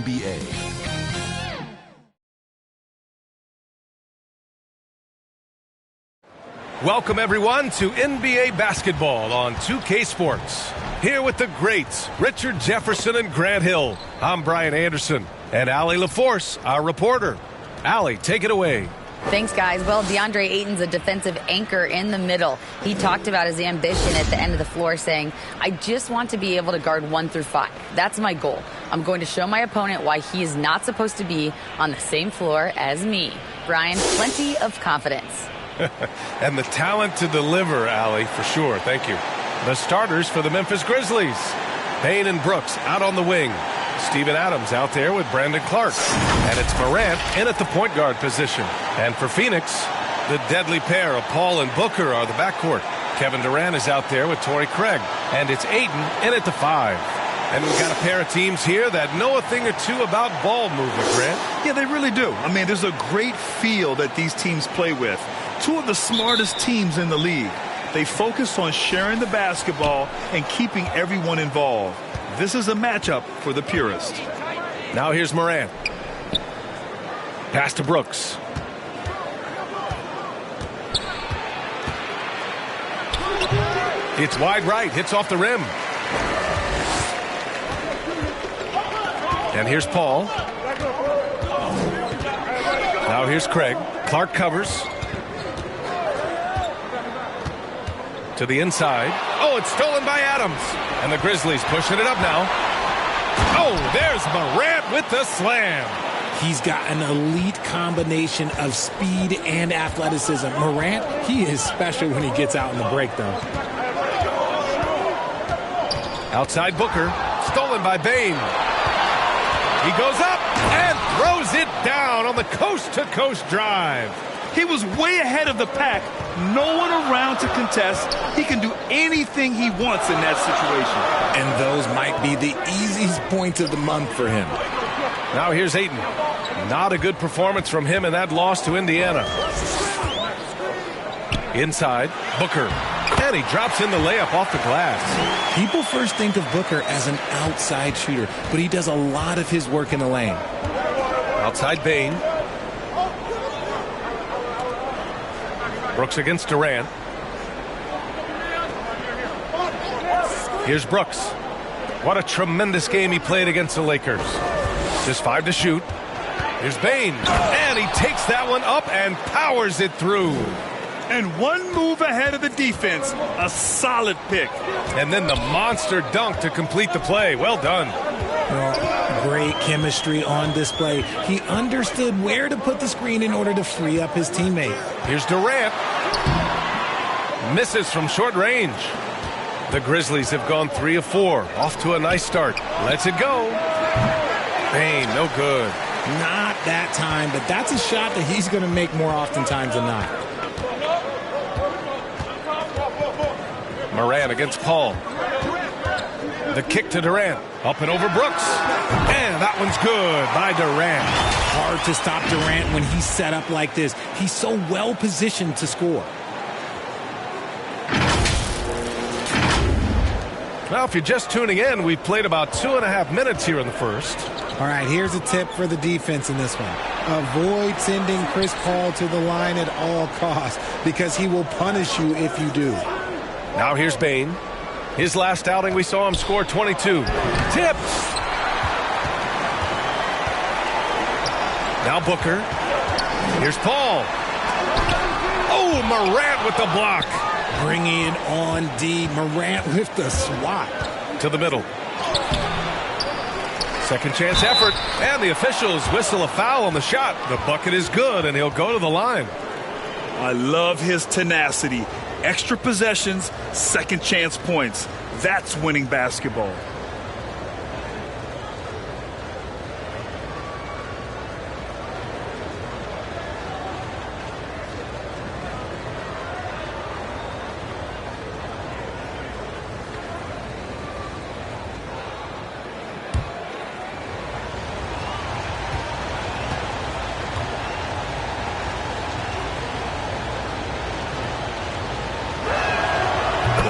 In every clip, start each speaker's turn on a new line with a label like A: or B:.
A: NBA.
B: Welcome, everyone, to NBA basketball on 2K Sports. Here with the greats, Richard Jefferson and Grant Hill. I'm Brian Anderson, and Allie LaForce, our reporter. Allie, take it away.
C: Thanks, guys. Well, DeAndre Ayton's a defensive anchor in the middle. He talked about his ambition at the end of the floor, saying, I just want to be able to guard 1 through 5. That's my goal. I'm going to show my opponent why he is not supposed to be on the same floor as me. Brian, plenty of confidence.
B: And the talent to deliver, Allie, for sure. Thank you. The starters for the Memphis Grizzlies. Payne and Brooks out on the wing. Steven Adams out there with Brandon Clark. And it's Morant in at the point guard position. And for Phoenix, the deadly pair of Paul and Booker are the backcourt. Kevin Durant is out there with Torrey Craig. And it's Ayton in at the 5. And we've got a pair of teams here that know a thing or two about ball movement, Grant.
D: Yeah, they really do. I mean, there's a great feel that these teams play with. Two of the smartest teams in the league. They focus on sharing the basketball and keeping everyone involved. This is a matchup for the purist.
B: Now here's Morant. Pass to Brooks. It's wide right, hits off the rim. And here's Paul. Now here's Craig. Clark covers. To the inside. Oh, it's stolen by Adams. And the Grizzlies pushing it up now. Oh, there's Morant with the slam.
E: He's got an elite combination of speed and athleticism. Morant, he is special when he gets out in the break, though.
B: Outside Booker. Stolen by Bane. He goes up and throws it down on the coast-to-coast drive.
D: He was way ahead of the pack. No one around to contest. He can do anything he wants in that situation.
E: And those might be the easiest points of the month for him.
B: Now here's Ayton. Not a good performance from him in that loss to Indiana. Inside, Booker. And he drops in the layup off the glass.
E: People first think of Booker as an outside shooter, but he does a lot of his work in the lane.
B: Outside Bane. Brooks against Durant. Here's Brooks. What a tremendous game he played against the Lakers. Just 5 to shoot. Here's Bane. And he takes that one up and powers it through.
D: And one move ahead of the defense. A solid pick.
B: And then the monster dunk to complete the play. Well done.
E: Well, great chemistry on display. He understood where to put the screen in order to free up his teammate.
B: Here's Durant. Misses from short range. The Grizzlies have gone 3 of 4. Off to a nice start. Lets it go. Bane, no good.
E: Not that time, but that's a shot that he's going to make more oftentimes than not.
B: Morant against Paul. The kick to Durant. Up and over Brooks. And that one's good by Durant.
E: Hard to stop Durant when he's set up like this. He's so well positioned to score.
B: Well, if you're just tuning in, we've played about 2.5 minutes here in the first.
E: All right, here's a tip for the defense in this one. Avoid sending Chris Paul to the line at all costs because he will punish you if you do.
B: Now here's Bane. His last outing, we saw him score 22. Tips. Now Booker. Here's Paul. Oh, Morant with the block.
E: Bringing it on D. Morant with the swat.
B: To the middle. Second chance effort. And the officials whistle a foul on the shot. The bucket is good, and he'll go to the line.
D: I love his tenacity. Extra possessions, second chance points. That's winning basketball.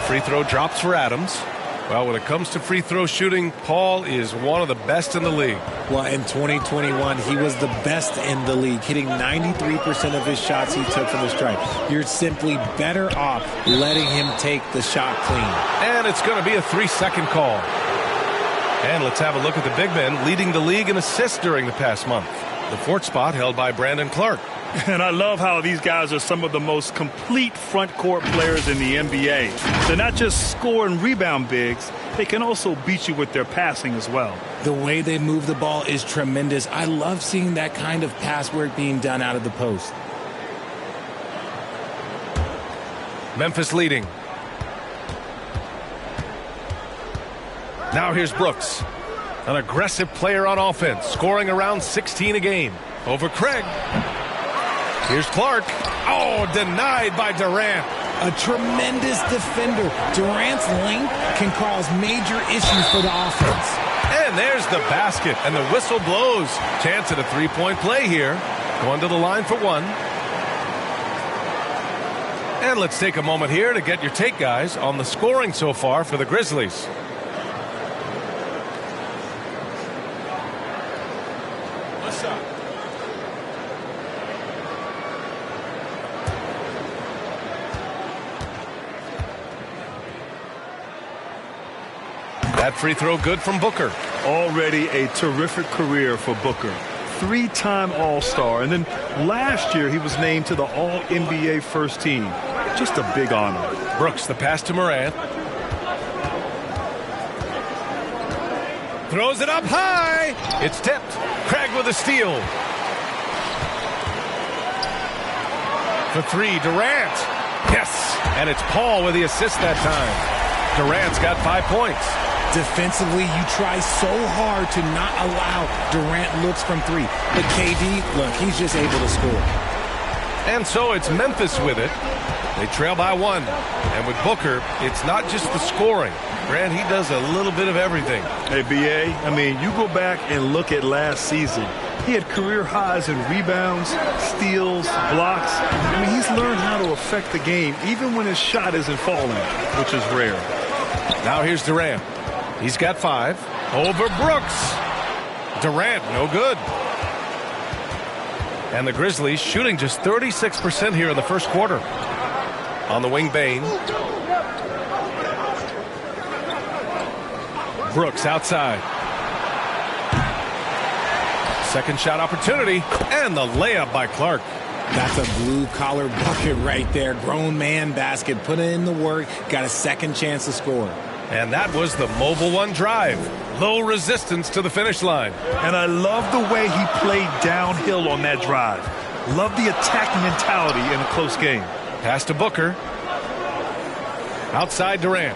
B: Free throw drops for Adams. Well, when it comes to free throw shooting, Paul is one of the best in the league.
E: Well, in 2021, he was the best in the league, hitting 93% of his shots he took from the stripe. You're simply better off letting him take the shot clean.
B: And it's going to be a 3-second call. And let's have a look at the big men leading the league in assists during the past month. The fourth spot held by Brandon Clark.
D: And I love how these guys are some of the most complete front court players in the NBA. They're not just score and rebound bigs, they can also beat you with their passing as well.
E: The way they move the ball is tremendous. I love seeing that kind of pass work being done out of the post.
B: Memphis leading. Now here's Brooks, an aggressive player on offense, scoring around 16 a game. Over Craig. Here's Clark. Oh, denied by Durant.
E: A tremendous defender. Durant's length can cause major issues for the offense.
B: And there's the basket, and the whistle blows. Chance at a three-point play here. Going to the line for one. And let's take a moment here to get your take, guys, on the scoring so far for the Grizzlies. That free throw good from Booker.
D: Already a terrific career for Booker. 3-time All-Star, and then last year he was named to the All-NBA first team. Just a big honor.
B: Brooks, the pass to Morant. Throws it up high. It's tipped. Craig with a steal. For three, Durant. Yes, and it's Paul with the assist that time. Durant's got 5 points.
E: Defensively, you try so hard to not allow Durant looks from three. But KD, look, he's just able to score.
B: And so it's Memphis with it. They trail by one. And with Booker, it's not just the scoring. Grant, he does a little bit of everything.
D: Hey, B.A., I mean, you go back and look at last season. He had career highs in rebounds, steals, blocks. I mean, he's learned how to affect the game, even when his shot isn't falling, which is rare.
B: Now here's Durant. He's got 5. Over Brooks. Durant, no good. And the Grizzlies shooting just 36% here in the first quarter. On the wing, Bane. Brooks outside. Second shot opportunity. And the layup by Clark.
E: That's a blue-collar bucket right there. Grown man basket. Put in the work. Got a second chance to score.
B: And that was the Mobile One drive. Low resistance to the finish line.
D: And I love the way he played downhill on that drive. Love the attack mentality in a close game.
B: Pass to Booker. Outside Durant.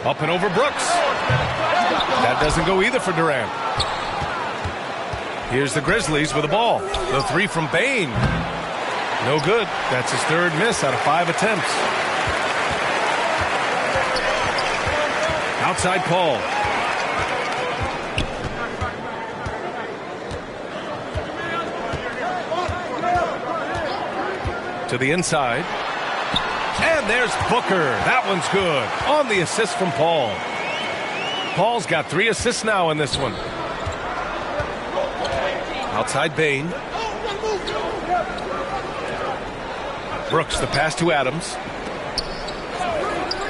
B: Up and over Brooks. That doesn't go either for Durant. Here's the Grizzlies with the ball. The three from Bane. No good. That's his third miss out of 5 attempts. Outside Paul. To the inside. And there's Booker. That one's good. On the assist from Paul. Paul's got 3 assists now in this one. Outside Bane. Brooks, the pass to Adams.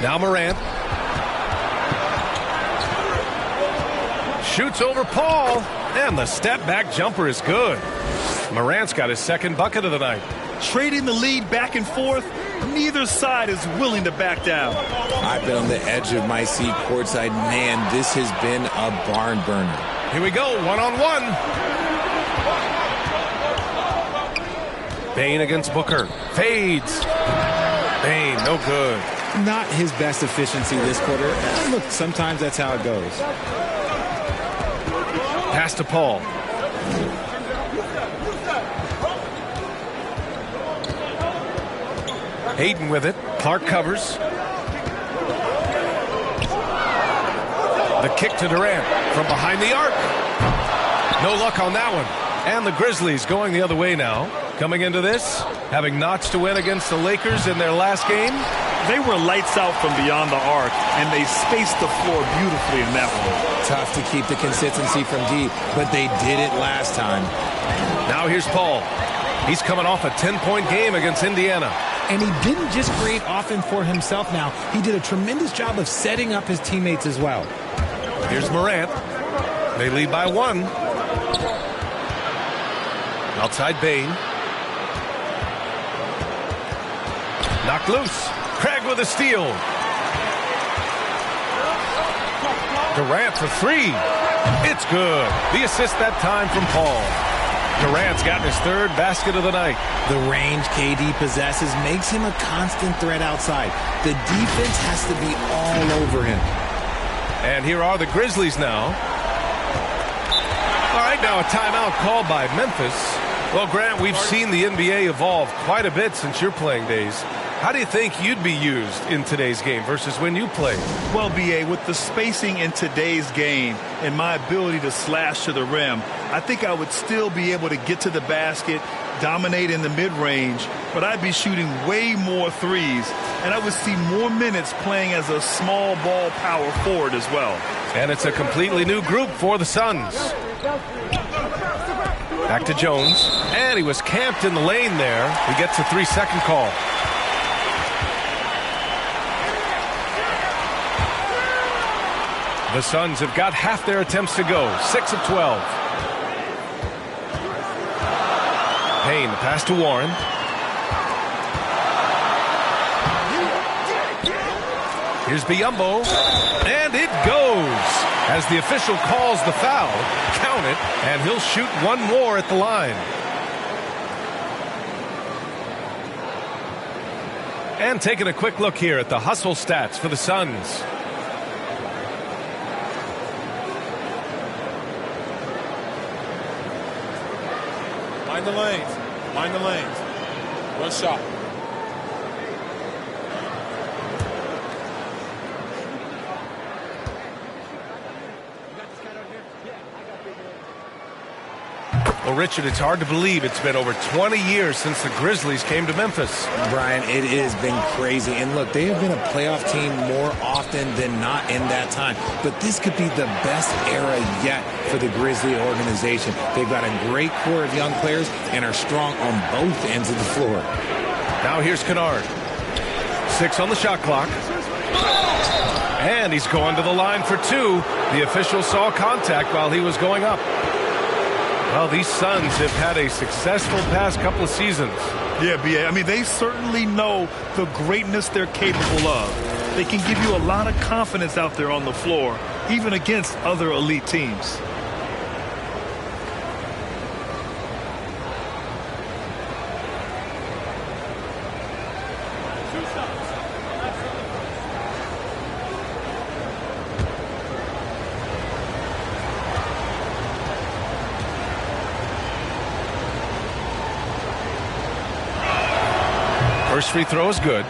B: Now Morant. Shoots over Paul. And the step-back jumper is good. Morant's got his second bucket of the night.
D: Trading the lead back and forth, neither side is willing to back down.
E: I've been on the edge of my seat courtside. Man, this has been a barn burner.
B: Here we go, one-on-one. Bane against Booker. Fades. Bane, no good.
E: Not his best efficiency this quarter. Look, sometimes that's how it goes.
B: Pass to Paul. Hayden with it. Clark covers. The kick to Durant from behind the arc. No luck on that one. And the Grizzlies going the other way now. Coming into this, having notched a win against the Lakers in their last game.
D: They were lights out from beyond the arc, and they spaced the floor beautifully in that one.
E: Tough to keep the consistency from deep, but they did it last time.
B: Now here's Paul. He's coming off a 10-point game against Indiana.
E: And he didn't just create offense for himself now. He did a tremendous job of setting up his teammates as well.
B: Here's Morant. They lead by 1. Outside Bain. Knocked loose. Craig with a steal. Durant for 3. It's good. The assist that time from Paul. Durant's gotten his 3rd basket of the night.
E: The range KD possesses makes him a constant threat outside. The defense has to be all over him.
B: And here are the Grizzlies now. All right, now a timeout called by Memphis. Well, Grant, we've seen the NBA evolve quite a bit since your playing days. How do you think you'd be used in today's game versus when you played?
D: Well, B.A., with the spacing in today's game and my ability to slash to the rim, I think I would still be able to get to the basket, dominate in the mid-range, but I'd be shooting way more threes, and I would see more minutes playing as a small ball power forward as well.
B: And it's a completely new group for the Suns. Back to Jones, and he was camped in the lane there. He gets a 3-second call. The Suns have got half their attempts to go, 6 of 12. Payne, the pass to Warren. Here's Biyombo, and it goes. As the official calls the foul, count it, and he'll shoot one more at the line. And taking a quick look here at the hustle stats for the Suns.
A: Mind the lanes. Mind the lanes. One shot.
B: Well, Richard, it's hard to believe it's been over 20 years since the Grizzlies came to Memphis.
E: Brian, it has been crazy. And look, they have been a playoff team more often than not in that time. But this could be the best era yet for the Grizzly organization. They've got a great core of young players and are strong on both ends of the floor.
B: Now here's Kennard. 6 on the shot clock. And he's going to the line for 2. The official saw contact while he was going up. Well, these Suns have had a successful past couple of seasons.
D: Yeah, B.A. I mean, they certainly know the greatness they're capable of. They can give you a lot of confidence out there on the floor, even against other elite teams.
B: First free throw is good,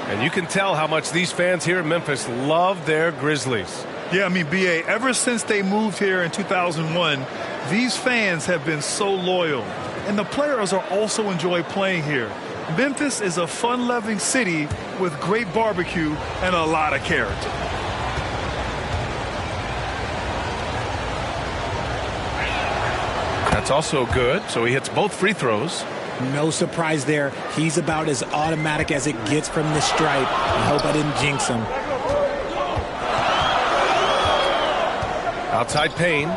B: and you can tell how much these fans here in Memphis love their Grizzlies.
D: Yeah, I mean, B.A., ever since they moved here in 2001, these fans have been so loyal, and the players are also enjoy playing here. Memphis is a fun-loving city with great barbecue and a lot of character.
B: That's also good, so he hits both free throws.
E: No surprise there. He's about as automatic as it gets from the stripe. I hope I didn't jinx him.
B: Outside Payne.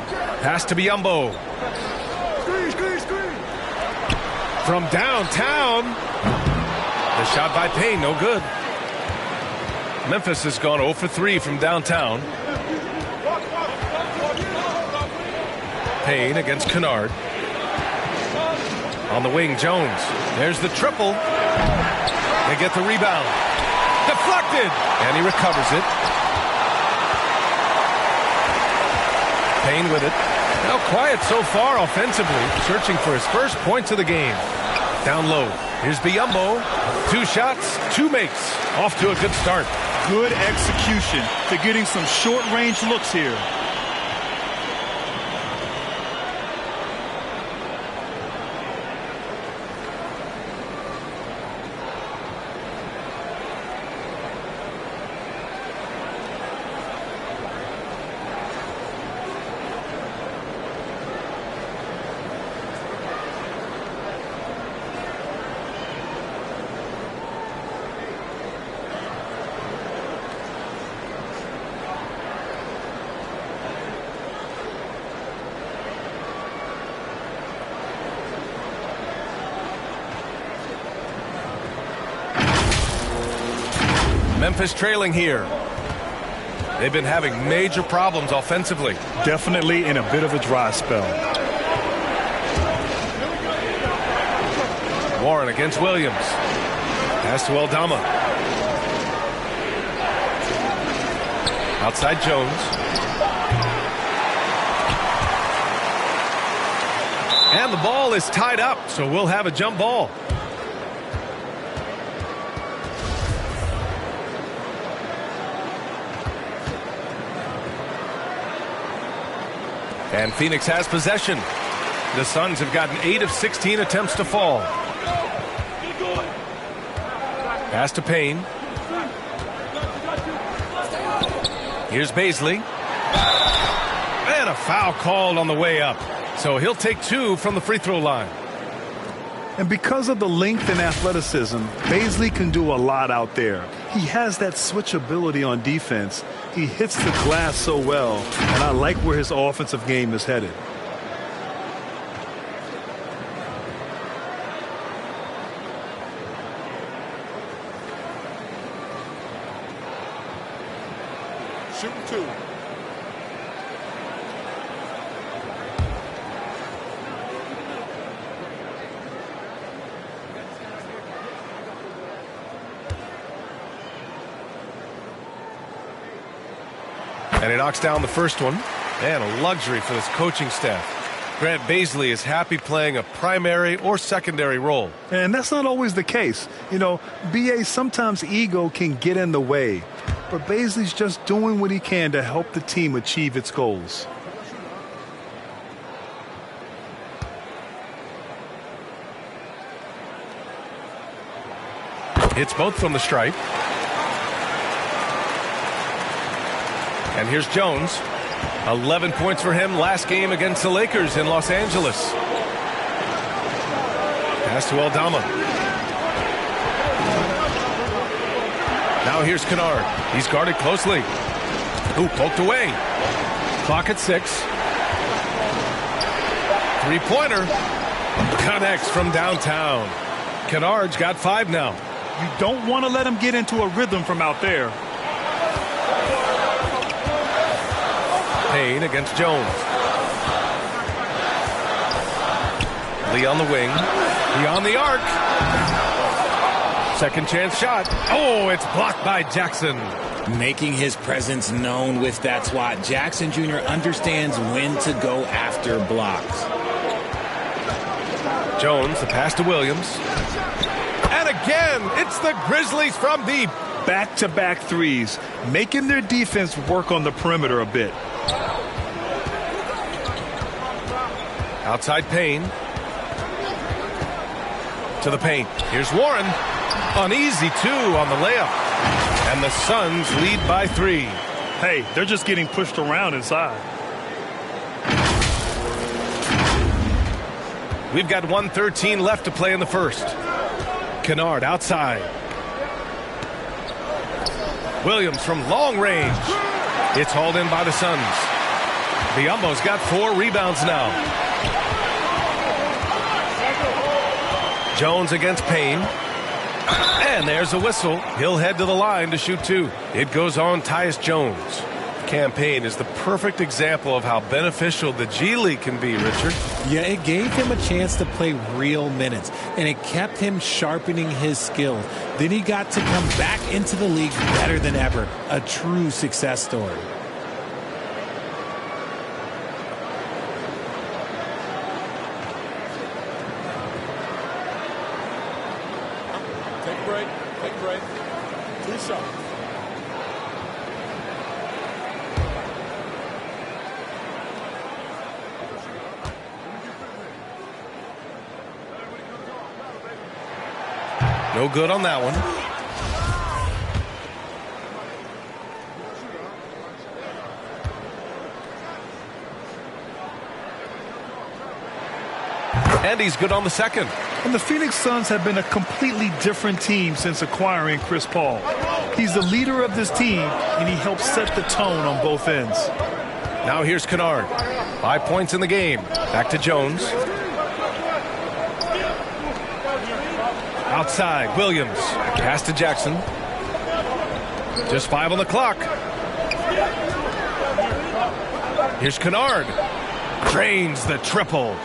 B: Pass to Biyombo. From downtown. The shot by Payne, no good. Memphis has gone 0 for 3 from downtown. Payne against Kennard. On the wing, Jones. There's the triple. They get the rebound. Deflected. And he recovers it. Payne with it. Now quiet so far offensively. Searching for his first points of the game. Down low. Here's Biyombo. 2 shots, 2 makes. Off to a good start.
D: Good execution. They're getting some short-range looks here.
B: Memphis trailing here. They've been having major problems offensively.
D: Definitely in a bit of a dry spell.
B: Warren against Williams. Pass to Aldama. Outside Jones. And the ball is tied up, so we'll have a jump ball. And Phoenix has possession. The Suns have gotten 8 of 16 attempts to fall. Pass to Payne. Here's Baisley. And a foul called on the way up. So he'll take 2 from the free throw line.
D: And because of the length and athleticism, Baisley can do a lot out there. He has that switchability on defense. He hits the glass so well, and I like where his offensive game is headed.
A: Shooting 2.
B: And he knocks down the first one. And a luxury for this coaching staff. Grant Baisley is happy playing a primary or secondary role.
D: And that's not always the case. You know, BA, sometimes ego can get in the way. But Baisley's just doing what he can to help the team achieve its goals.
B: Hits both from the stripe. And here's Jones. 11 points for him last game against the Lakers in Los Angeles. Pass to Aldama. Now here's Kennard. He's guarded closely. Ooh, poked away. Clock at 6. Three-pointer. Connects from downtown. Kennard's got 5 now.
D: You don't want to let him get into a rhythm from out there.
B: Payne against Jones. Lee on the wing. Beyond the arc. Second chance shot. Oh, it's blocked by Jackson.
E: Making his presence known with that swat. Jackson Jr. understands when to go after blocks.
B: Jones, the pass to Williams. And again, it's the Grizzlies from deep.
D: Back-to-back threes, making their defense work on the perimeter a bit.
B: Outside Payne. To the paint. Here's Warren. An easy 2 on the layup. And the Suns lead by 3.
D: Hey, they're just getting pushed around inside.
B: We've got 1:13 left to play in the first. Kennard outside. Williams from long range. It's hauled in by the Suns. Biyombo's got 4 rebounds now. Jones against Payne. And there's a whistle. He'll head to the line to shoot 2. It goes on Tyus Jones. Campaign is the perfect example of how beneficial the G League can be, Richard.
E: Yeah, it gave him a chance to play real minutes, and it kept him sharpening his skills. Then he got to come back into the league better than ever. A true success story.
A: Take a break. Take a break. 2 shots.
B: No good on that one. And he's good on the second.
D: And the Phoenix Suns have been a completely different team since acquiring Chris Paul. He's the leader of this team, and he helps set the tone on both ends.
B: Now here's Kennard. 5 points in the game. Back to Jones. Outside, Williams. Pass to Jackson. Just 5 on the clock. Here's Kennard. Cranes the triple.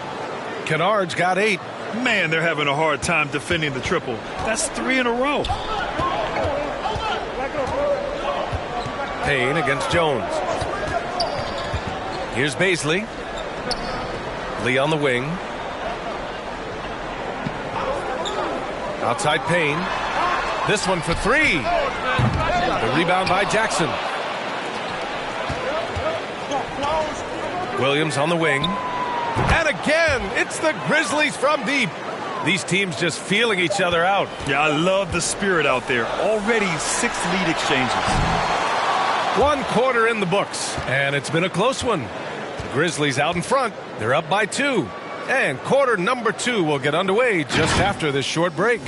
B: Kennard's got 8.
D: Man, they're having a hard time defending the triple. That's 3 in a row.
B: Payne against Jones. Here's Baisley. Lee on the wing. Outside Payne. This one for 3. The rebound by Jackson. Williams on the wing. And again, it's the Grizzlies from deep. These teams just feeling each other out.
D: Yeah, I love the spirit out there. Already 6 lead exchanges.
B: 1 quarter in the books, and it's been a close one. The Grizzlies out in front. They're up by 2. And quarter number 2 will get underway just after this short break.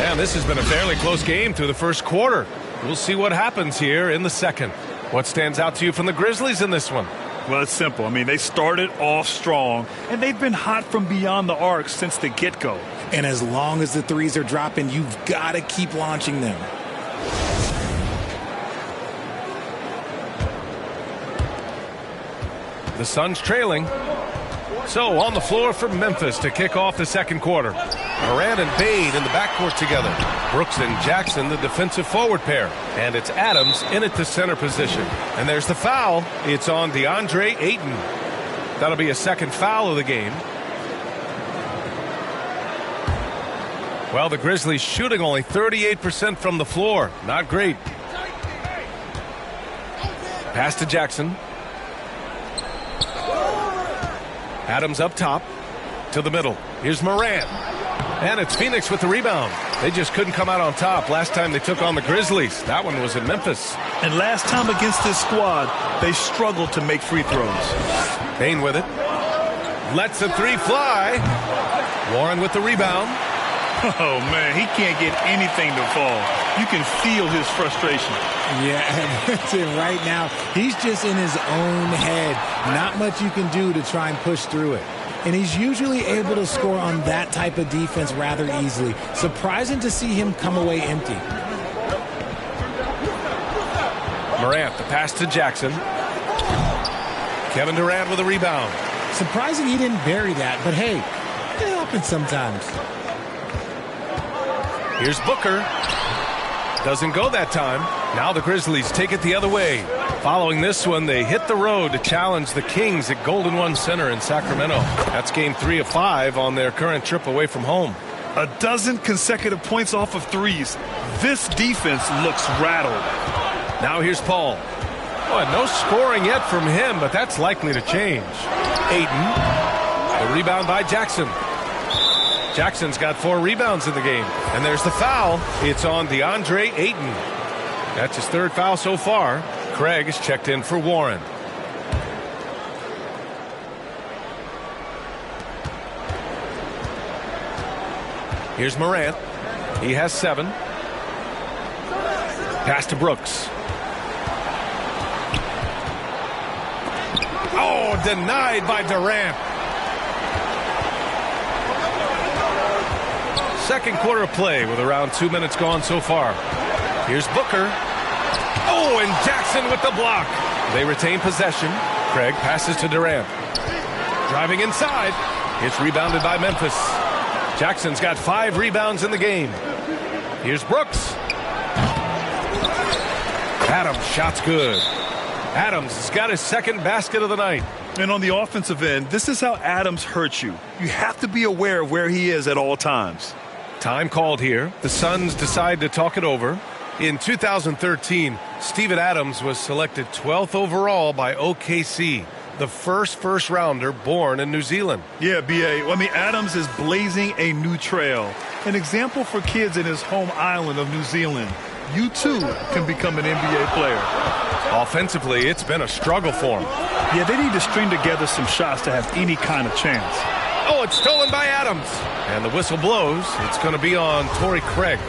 B: And this has been a fairly close game through the first quarter. We'll see what happens here in the second. What stands out to you from the Grizzlies in this one?
D: Well, it's simple. I mean, they started off strong, and they've been hot from beyond the arc since the get-go.
E: And as long as the threes are dropping, you've got to keep launching them.
B: The Suns trailing. So on the floor for Memphis to kick off the second quarter. Morant and Bade in the backcourt together. Brooks and Jackson, the defensive forward pair. And it's Adams in at the center position. And there's the foul. It's on DeAndre Ayton. That'll be a second foul of the game. Well, the Grizzlies shooting only 38% from the floor. Not great. Pass to Jackson. Adams up top to the middle. Here's Morant. And it's Phoenix with the rebound. They just couldn't come out on top last time they took on the Grizzlies. That one was in Memphis.
D: And last time against this squad, they struggled to make free throws.
B: Payne with it. Lets the 3 fly. Warren with the rebound.
D: Oh, man, he can't get anything to fall. You can feel his frustration.
E: Yeah, and that's it right now. He's just in his own head. Not much you can do to try and push through it. And he's usually able to score on that type of defense rather easily. Surprising to see him come away empty.
B: Morant, the pass to Jackson. Kevin Durant with a rebound.
E: Surprising he didn't bury that, but hey, it happens sometimes.
B: Here's Booker. Doesn't go that time. Now the Grizzlies take it the other way. Following this one, they hit the road to challenge the Kings at Golden One Center in Sacramento. That's game 3 of 5 on their current trip away from home.
D: 12 consecutive points off of threes. This defense looks rattled.
B: Now here's Paul. Well, no scoring yet from him, but that's likely to change. Ayton. The rebound by Jackson. Jackson's got 4 rebounds in the game. And there's the foul. It's on DeAndre Ayton. That's his 3rd foul so far. Craig is checked in for Warren. Here's Morant. He has 7. Pass to Brooks. Oh, denied by Durant. Second quarter of play with around 2 minutes gone so far. Here's Booker. Oh, and Jackson with the block. They retain possession. Craig passes to Durant. Driving inside. It's rebounded by Memphis. Jackson's got 5 rebounds in the game. Here's Brooks. Adams, shot's good. Adams has got his 2nd basket of the night.
D: And on the offensive end, this is how Adams hurts you. You have to be aware of where he is at all times.
B: Time called here. The Suns decide to talk it over. In 2013, Steven Adams was selected 12th overall by OKC, the first rounder born in New Zealand.
D: Yeah, B.A. I mean, Adams is blazing a new trail. An example for kids in his home island of New Zealand. you too can become an NBA player.
B: Offensively, it's been a struggle for him.
D: Yeah, they need to string together some shots to have any kind of chance.
B: Oh, it's stolen by Adams. And the whistle blows. It's going to be on Torrey Craig.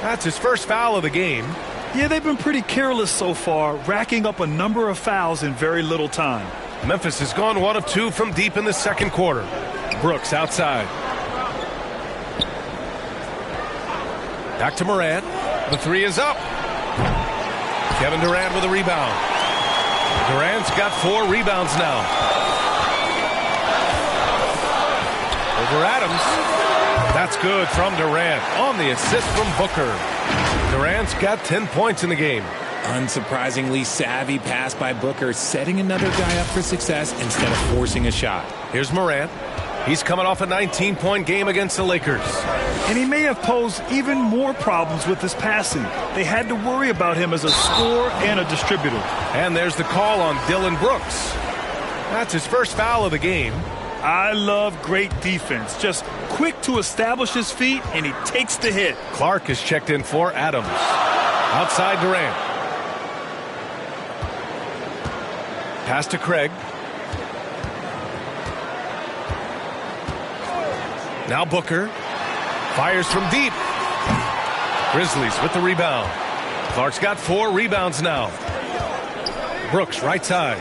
B: That's his first foul of the game.
D: Yeah, they've been pretty careless so far, racking up a number of fouls in very little time.
B: Memphis has gone 1 of 2 from deep in the second quarter. Brooks outside. Back to Morant. The three is up. Kevin Durant with a rebound. Durant's got 4 rebounds now. Over Adams. That's good from Durant on the assist from Booker. Durant's got 10 points in the game.
E: Unsurprisingly savvy pass by Booker, setting another guy up for success instead of forcing a shot.
B: Here's Morant. He's coming off a 19-point game against the Lakers.
D: And he may have posed even more problems with his passing. They had to worry about him as a scorer and a distributor.
B: And there's the call on Dillon Brooks. That's his first foul of the game.
D: I love great defense. Just quick to establish his feet, and he takes the hit.
B: Clark is checked in for Adams. Outside Durant. Pass to Craig. Now Booker. Fires from deep. Grizzlies with the rebound. Clark's got 4 rebounds now. Brooks right side.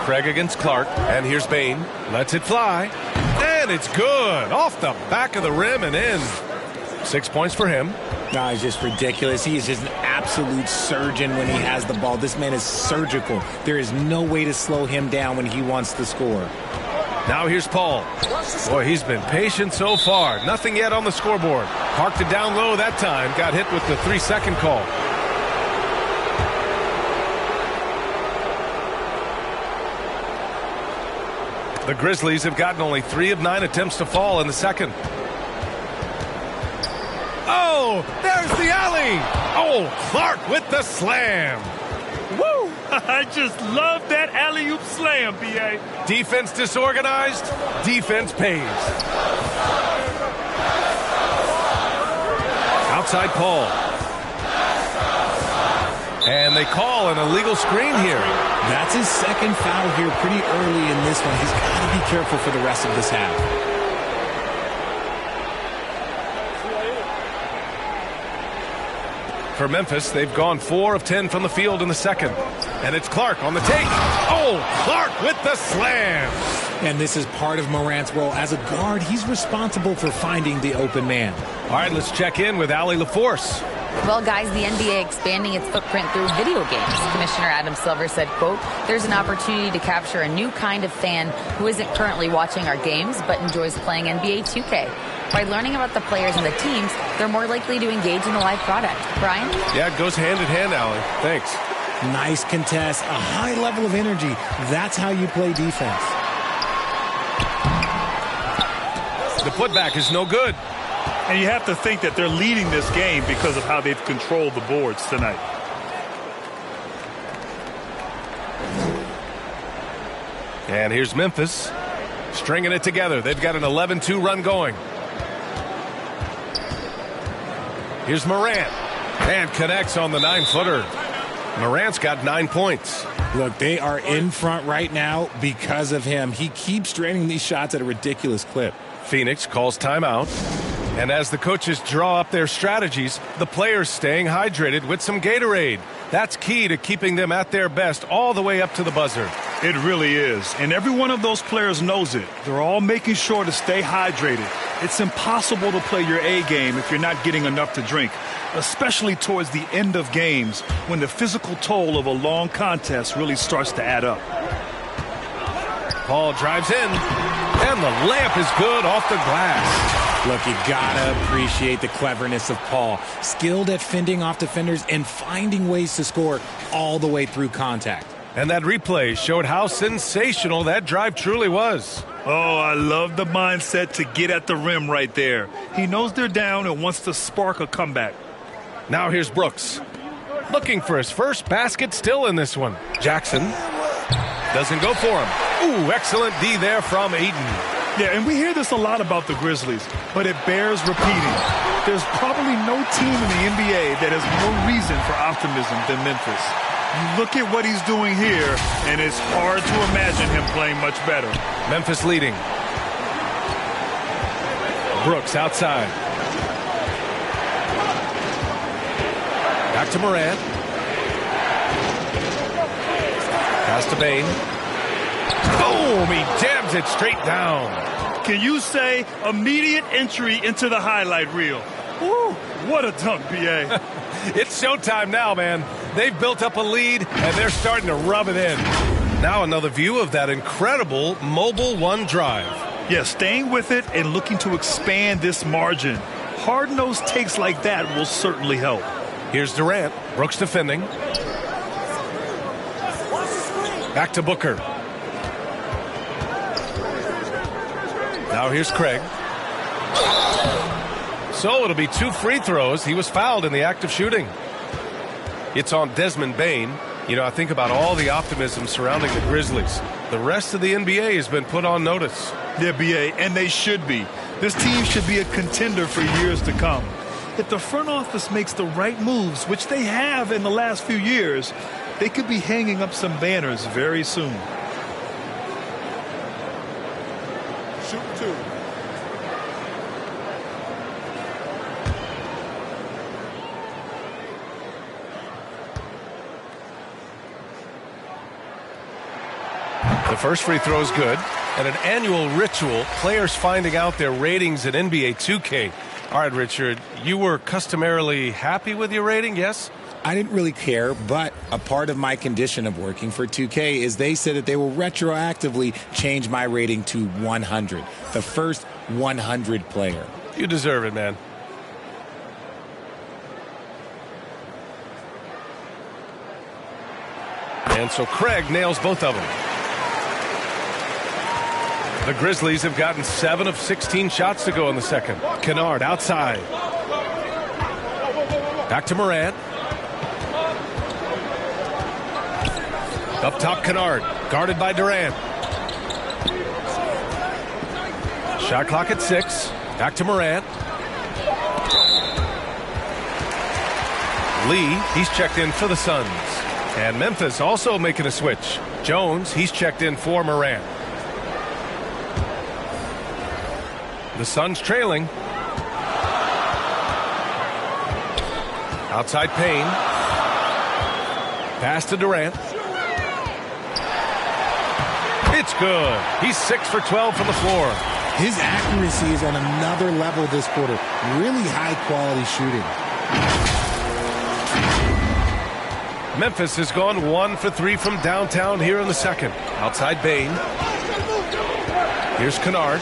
B: Craig against Clark. And here's Bane. Lets it fly. And it's good. Off the back of the rim and in. 6 points for him.
E: No, he's just ridiculous. He is just an absolute surgeon when he has the ball. This man is surgical. There is no way to slow him down when he wants to score.
B: Now here's Paul. Boy, he's been patient so far. Nothing yet on the scoreboard. Parked it down low that time. Got hit with the 3-second call. The Grizzlies have gotten only 3 of 9 attempts to fall in the second. Oh, there's the alley. Oh, Clark with the slam.
D: Woo! I just love that alley-oop slam, B.A.
B: Defense disorganized. Defense pays. Outside Paul. And they call an illegal screen here.
E: That's his second foul here pretty early in this one. He's got to be careful for the rest of this half.
B: For Memphis, they've gone 4 of 10 from the field in the second. And it's Clark on the take. Oh, Clark with the slam.
E: And this is part of Morant's role. As a guard, he's responsible for finding the open man.
B: All right, let's check in with Allie LaForce.
C: Well, guys, the NBA expanding its footprint through video games. Commissioner Adam Silver said, quote, "There's an opportunity to capture a new kind of fan who isn't currently watching our games but enjoys playing NBA 2K. By learning about the players and the teams, they're more likely to engage in the live product." Brian?
B: Yeah, it goes hand in hand, Allie. Thanks.
E: Nice contest, a high level of energy. That's how you play defense.
B: The putback is no good.
D: And you have to think that they're leading this game because of how they've controlled the boards tonight.
B: And here's Memphis stringing it together. They've got an 11-2 run going. Here's Morant. And connects on the 9-footer. Morant's got 9 points.
E: Look, they are in front right now because of him. He keeps draining these shots at a ridiculous clip.
B: Phoenix calls timeout. And as the coaches draw up their strategies, the players staying hydrated with some Gatorade. That's key to keeping them at their best all the way up to the buzzer.
D: It really is. And every one of those players knows it. They're all making sure to stay hydrated. It's impossible to play your A game if you're not getting enough to drink, especially towards the end of games when the physical toll of a long contest really starts to add up.
B: Paul drives in, and the layup is good off the glass.
E: Look, you gotta appreciate the cleverness of Paul. Skilled at fending off defenders and finding ways to score all the way through contact.
B: And that replay showed how sensational that drive truly was.
D: Oh, I love the mindset to get at the rim right there. He knows they're down and wants to spark a comeback.
B: Now here's Brooks. Looking for his first basket still in this one. Jackson doesn't go for him. Ooh, excellent D there from Ayton.
D: Yeah, and we hear this a lot about the Grizzlies, but it bears repeating. There's probably no team in the NBA that has more reason for optimism than Memphis. You look at what he's doing here, and it's hard to imagine him playing much better.
B: Memphis leading. Brooks outside. Back to Morant. Pass to Bane. Boom! He jams it straight down.
D: Can you say immediate entry into the highlight reel? Woo, what a dunk, B.A.
B: It's showtime now, man. They've built up a lead, and they're starting to rub it in. Now another view of that incredible mobile one drive.
D: Yeah, staying with it and looking to expand this margin. Hard-nosed takes like that will certainly help.
B: Here's Durant. Brooks defending. Back to Booker. Now here's Craig. So it'll be 2 free throws. He was fouled in the act of shooting. It's on Desmond Bane. You know, I think about all the optimism surrounding the Grizzlies. The rest of the NBA has been put on notice.
D: Yeah, B.A., and they should be. This team should be a contender for years to come. If the front office makes the right moves, which they have in the last few years, they could be hanging up some banners very soon.
A: Shoot 2.
B: The first free throw is good. And an annual ritual, players finding out their ratings in NBA 2K. All right, Richard, you were customarily happy with your rating, yes?
E: I didn't really care, but a part of my condition of working for 2K is they said that they will retroactively change my rating to 100, the first 100 player.
B: You deserve it, man. And so Craig nails both of them. The Grizzlies have gotten 7 of 16 shots to go in the second. Kennard outside. Back to Morant. Up top, Kennard, guarded by Durant. Shot clock at 6. Back to Morant. Lee, he's checked in for the Suns. And Memphis also making a switch. Jones, he's checked in for Morant. The Suns trailing. Outside Payne. Pass to Durant. It's good. He's 6 for 12 from the floor.
E: His accuracy is on another level this quarter. Really high-quality shooting.
B: Memphis has gone 1 for 3 from downtown here in the second. Outside Bane. Here's Kennard.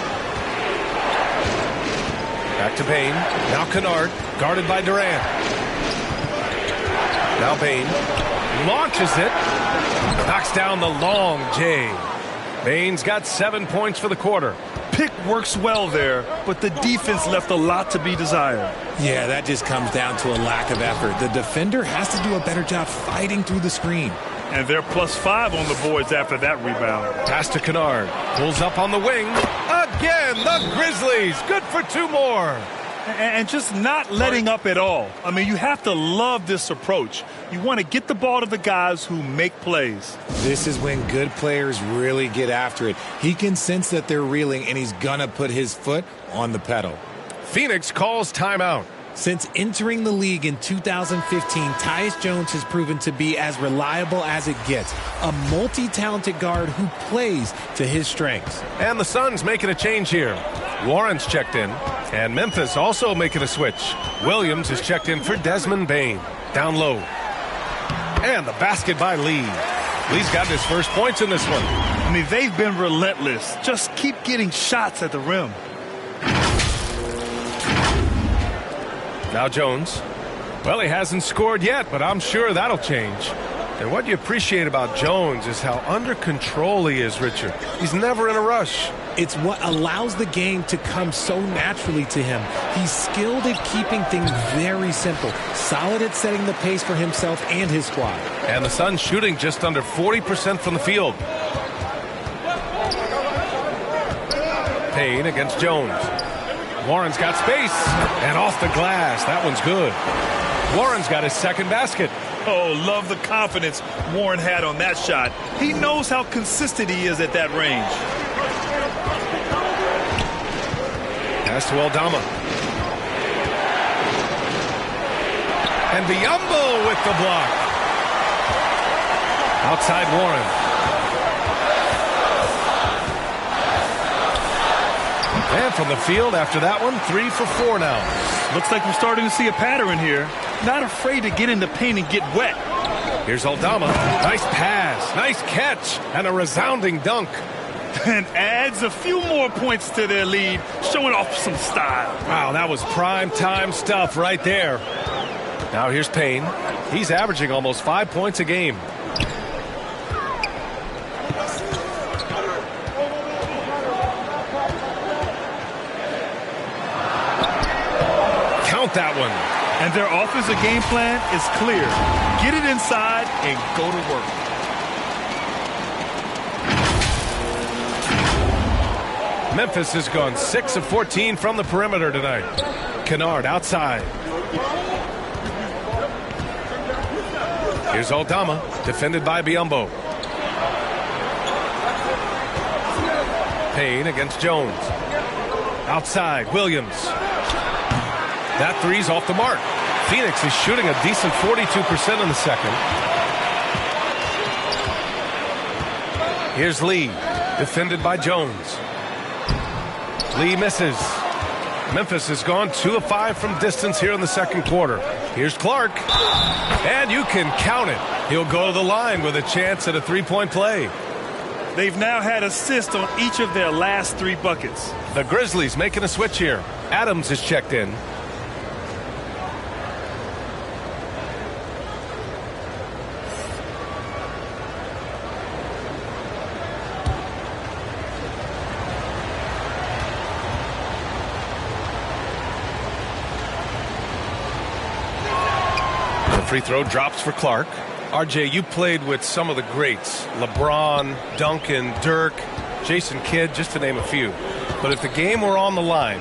B: Back to Bane. Now Kennard, guarded by Durant. Now Bane launches it. Knocks down the long J. Bane's got 7 points for the quarter.
D: Pick works well there, but the defense left a lot to be desired.
E: Yeah, that just comes down to a lack of effort. The defender has to do a better job fighting through the screen.
D: And they're +5 on the boards after that rebound.
B: Pass to Kennard. Pulls up on the wing. Again, the Grizzlies. Good for 2 more.
D: And just not letting up at all. I mean, you have to love this approach. You want to get the ball to the guys who make plays.
E: This is when good players really get after it. He can sense that they're reeling, and he's going to put his foot on the pedal.
B: Phoenix calls timeout.
E: Since entering the league in 2015, Tyus Jones has proven to be as reliable as it gets. A multi-talented guard who plays to his strengths.
B: And the Suns making a change here. Warren's checked in. And Memphis also making a switch. Williams is checked in for Desmond Bane. Down low. And the basket by Lee. Lee's got his first points in this one.
D: I mean, they've been relentless. Just keep getting shots at the rim.
B: Now Jones. Well, he hasn't scored yet, but I'm sure that'll change. And what you appreciate about Jones is how under control he is, Richard. He's never in a rush.
E: It's what allows the game to come so naturally to him. He's skilled at keeping things very simple, solid at setting the pace for himself and his squad.
B: And the Suns shooting just under 40% from the field. Payne against Jones. Warren's got space, and off the glass. That one's good. Warren's got his second basket.
D: Oh, love the confidence Warren had on that shot. He knows how consistent he is at that range.
B: Pass to Aldama. And Biyombo with the block. Outside Warren. And from the field after that one, 3 for 4 now.
D: Looks like we're starting to see a pattern here. Not afraid to get in the paint and get wet.
B: Here's Aldama. Nice pass, nice catch, and a resounding dunk.
D: And adds a few more points to their lead, showing off some style.
B: Wow, that was prime time stuff right there. Now here's Payne. He's averaging almost 5 points a game. Count that one.
D: And their offensive game plan is clear. Get it inside and go to work.
B: Memphis has gone 6 of 14 from the perimeter tonight. Kennard outside. Here's Aldama, defended by Biyombo. Payne against Jones. Outside, Williams. That three's off the mark. Phoenix is shooting a decent 42% in the second. Here's Lee, defended by Jones. Lee misses. Memphis has gone 2 of 5 from distance here in the second quarter. Here's Clark. And you can count it. He'll go to the line with a chance at a three-point play.
D: They've now had assists on each of their last 3 buckets.
B: The Grizzlies making a switch here. Adams is checked in. Free throw drops for Clark. RJ, you played with some of the greats. LeBron, Duncan, Dirk, Jason Kidd, just to name a few. But if the game were on the line,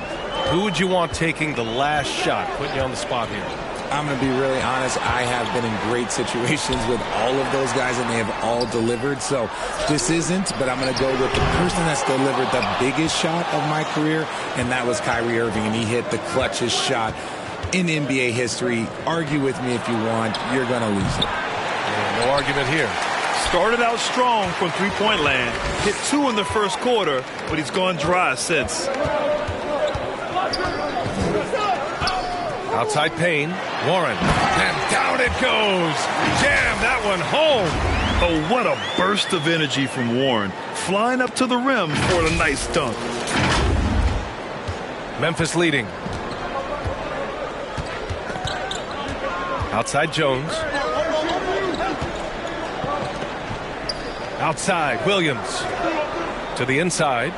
B: who would you want taking the last shot? Putting you on the spot here.
E: I'm going to be really honest. I have been in great situations with all of those guys, and they have all delivered. So this isn't, but I'm going to go with the person that's delivered the biggest shot of my career, and that was Kyrie Irving, and he hit the clutchest shot in NBA history. Argue with me if you want. You're going to lose it.
B: Yeah, no argument here.
D: Started out strong from three-point land. Hit 2 in the first quarter, but he's gone dry since.
B: Outside Payne. Warren. And down it goes. Jam that one home.
D: Oh, what a burst of energy from Warren. Flying up to the rim for a nice dunk.
B: Memphis leading. Outside Jones. Outside Williams. To the inside.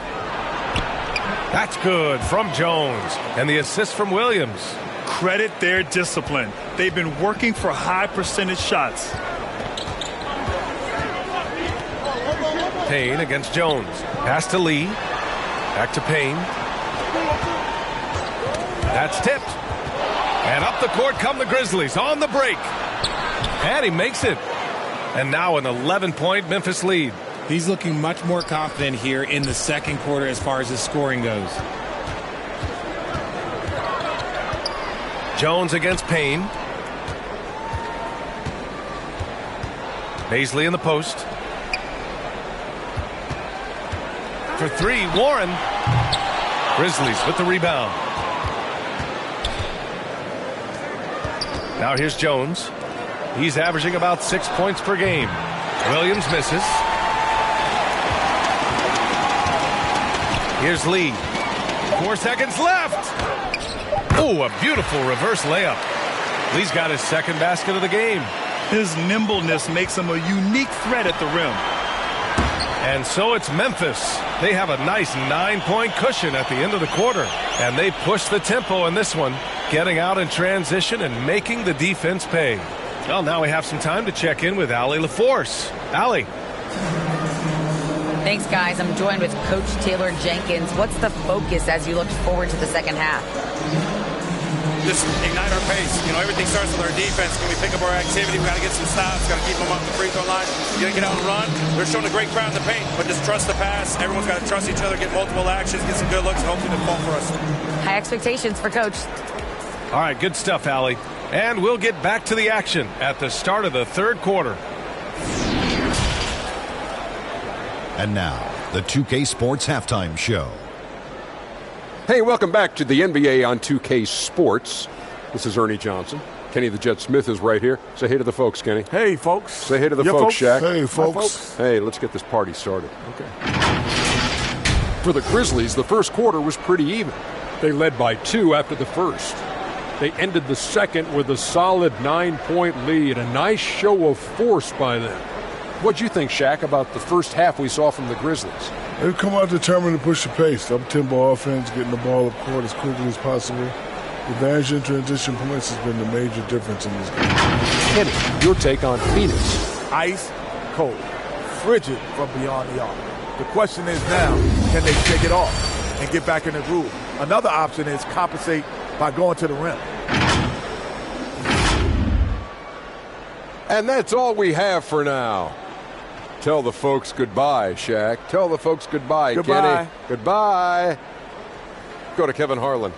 B: That's good from Jones. And the assist from Williams.
D: Credit their discipline. They've been working for high percentage shots.
B: Payne against Jones. Pass to Lee. Back to Payne. That's tipped. And up the court come the Grizzlies on the break. And he makes it. And now an 11-point Memphis lead.
E: He's looking much more confident here in the second quarter as far as his scoring goes.
B: Jones against Payne. Baisley in the post. For 3, Warren. Grizzlies with the rebound. Now here's Jones. He's averaging about 6 points per game. Williams misses. Here's Lee. 4 seconds left. Oh, a beautiful reverse layup. Lee's got his second basket of the game.
D: His nimbleness makes him a unique threat at the rim.
B: And so it's Memphis. They have a nice 9-point cushion at the end of the quarter. And they push the tempo in this one, getting out in transition and making the defense pay. Well, now we have some time to check in with Allie LaForce. Allie.
C: Thanks, guys. I'm joined with Coach Taylor Jenkins. What's the focus as you look forward to the second half?
A: Just ignite our pace. Everything starts with our defense. Can we pick up our activity? We got to get some stops. Got to keep them off the free throw line. You got to get out and run. They're showing a great crowd in the paint, but just trust the pass. Everyone's got to trust each other, get multiple actions, get some good looks, and hopefully they fall for us.
C: High expectations for Coach.
B: All right, good stuff, Allie. And we'll get back to the action at the start of the third quarter.
F: And now, the 2K Sports Halftime Show.
G: Hey, welcome back to the NBA on 2K Sports. This is Ernie Johnson. Kenny the Jet Smith is right here. Say hey to the folks, Kenny.
H: Hey, folks.
G: Say hey to the folks, Shaq.
H: Hey, folks.
G: Hey, let's get this party started. Okay. For the Grizzlies, the first quarter was pretty even. They led by 2 after the first. They ended the second with a solid 9-point lead. A nice show of force by them. What'd you think, Shaq, about the first half we saw from the Grizzlies?
H: They've come out determined to push the pace. Up-tempo offense, getting the ball up court as quickly as possible. Advantage in transition points has been the major difference in this game.
G: Kenny, your take on Phoenix.
I: Ice cold, frigid from beyond the arc. The question is now, can they shake it off and get back in the groove? Another option is compensate by going to the rim.
G: And that's all we have for now. Tell the folks goodbye, Shaq. Tell the folks goodbye,
I: Goodbye.
G: Kenny. Goodbye. Go to Kevin Harlan.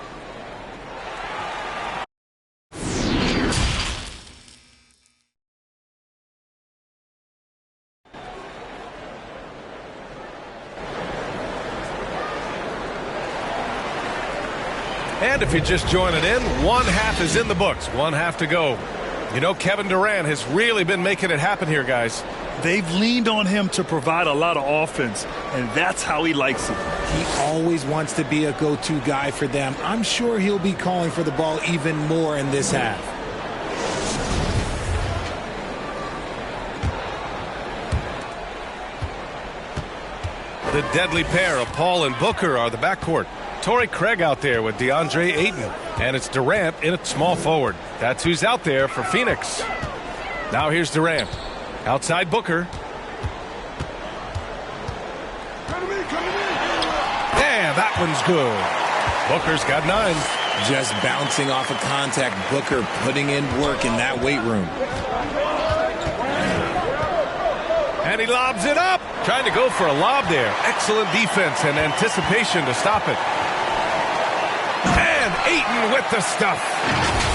B: And if you're just joining in, one half is in the books. One half to go. Kevin Durant has really been making it happen here, guys.
D: They've leaned on him to provide a lot of offense, and that's how he likes it.
E: He always wants to be a go-to guy for them. I'm sure he'll be calling for the ball even more in this half.
B: The deadly pair of Paul and Booker are the backcourt. Torrey Craig out there with DeAndre Ayton. And it's Durant in at small forward. That's who's out there for Phoenix. Now here's Durant. Outside Booker. Yeah, that one's good. Booker's got 9.
E: Just bouncing off of contact. Booker putting in work in that weight room.
B: And he lobs it up. Trying to go for a lob there. Excellent defense and anticipation to stop it. And Ayton with the stuff.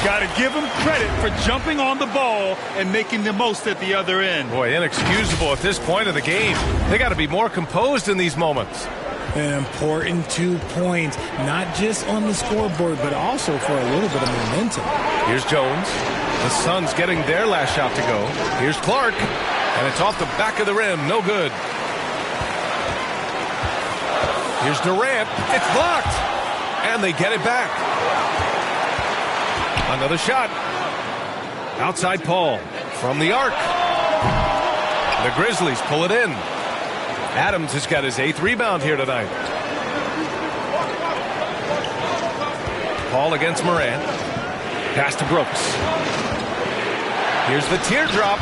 D: Got to give him credit for jumping on the ball and making the most at the other end.
B: Boy, inexcusable at this point of the game. They got to be more composed in these moments.
E: An important 2 points, not just on the scoreboard, but also for a little bit of momentum.
B: Here's Jones. The Suns getting their last shot to go. Here's Clark. And it's off the back of the rim. No good. Here's Durant. It's blocked. And they get it back. Another shot. Outside Paul. From the arc. The Grizzlies pull it in. Adams has got his 8th rebound here tonight. Paul against Moran. Pass to Brooks. Here's the teardrop.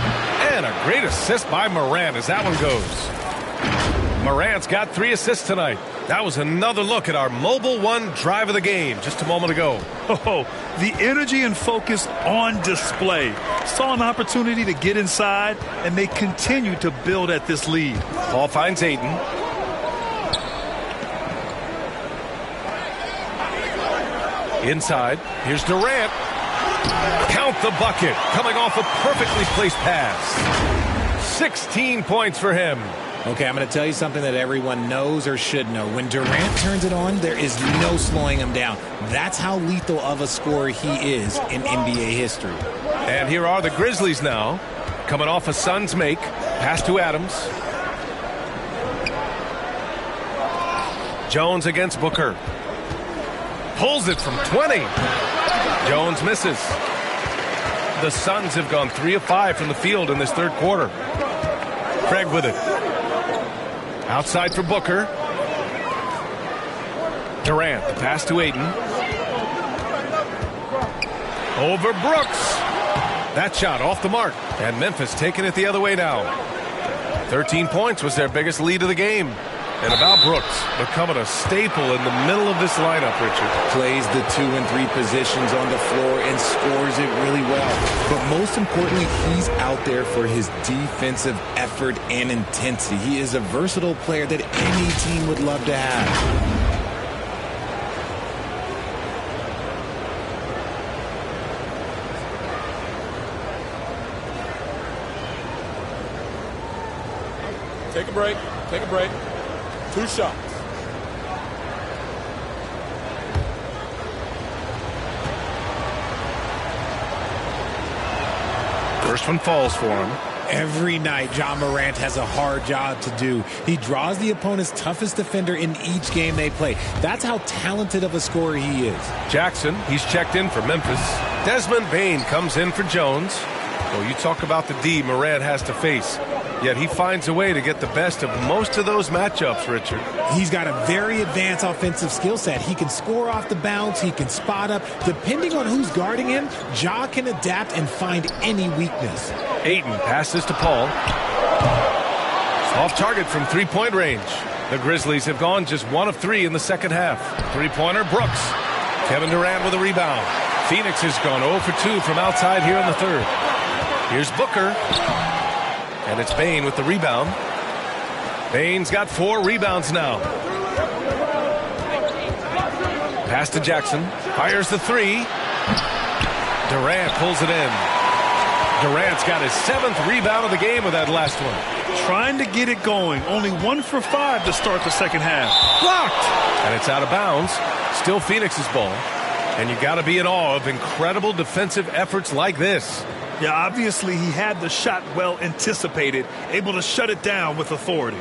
B: And a great assist by Moran as that one goes. Morant's got 3 assists tonight. That was another look at our Mobile One drive of the game just a moment ago.
D: Oh, the energy and focus on display. Saw an opportunity to get inside, and they continue to build at this lead.
B: Paul finds Ayton. Inside. Here's Durant. Count the bucket. Coming off a perfectly placed pass. 16 points for him.
E: Okay, I'm going to tell you something that everyone knows or should know. When Durant turns it on, there is no slowing him down. That's how lethal of a scorer he is in NBA history.
B: And here are the Grizzlies now. Coming off a Suns make. Pass to Adams. Jones against Booker. Pulls it from 20. Jones misses. The Suns have gone 3 of 5 from the field in this third quarter. Craig with it. Outside for Booker. Durant, the pass to Ayton. Over Brooks. That shot off the mark. And Memphis taking it the other way now. 13 points was their biggest lead of the game. And about Brooks, becoming a staple in the middle of this lineup, Richard.
E: Plays the 2 and 3 positions on the floor and scores it really well. But most importantly, he's out there for his defensive effort and intensity. He is a versatile player that any team would love to have.
G: Take a break. Take a break. 2 shots.
B: First one falls for him.
E: Every night, Ja Morant has a hard job to do. He draws the opponent's toughest defender in each game they play. That's how talented of a scorer he is.
B: Jackson, he's checked in for Memphis. Desmond Bane comes in for Jones. Well, you talk about the D Morant has to face. Yet he finds a way to get the best of most of those matchups, Richard.
E: He's got a very advanced offensive skill set. He can score off the bounce. He can spot up. Depending on who's guarding him, Ja can adapt and find any weakness.
B: Ayton passes to Paul. Off target from three-point range. The Grizzlies have gone just 1 of 3 in the second half. Three-pointer, Brooks. Kevin Durant with a rebound. Phoenix has gone 0 for 2 from outside here in the third. Here's Booker. And it's Bane with the rebound. Bane's got 4 rebounds now. Pass to Jackson. Fires the 3. Durant pulls it in. Durant's got his 7th rebound of the game with that last one.
D: Trying to get it going. Only 1 for 5 to start the second half.
B: Blocked! And it's out of bounds. Still Phoenix's ball. And you got to be in awe of incredible defensive efforts like this.
D: Yeah, obviously he had the shot well anticipated, able to shut it down with authority.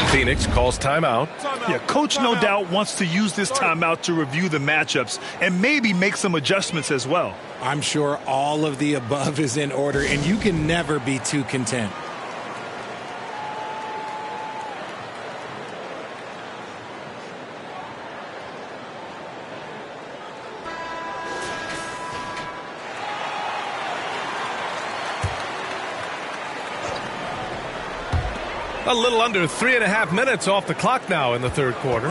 B: Phoenix calls timeout.
D: Yeah, coach no doubt wants to use this timeout to review the matchups and maybe make some adjustments as well.
E: I'm sure all of the above is in order, and you can never be too content.
B: A little under 3.5 minutes off the clock now in the third quarter.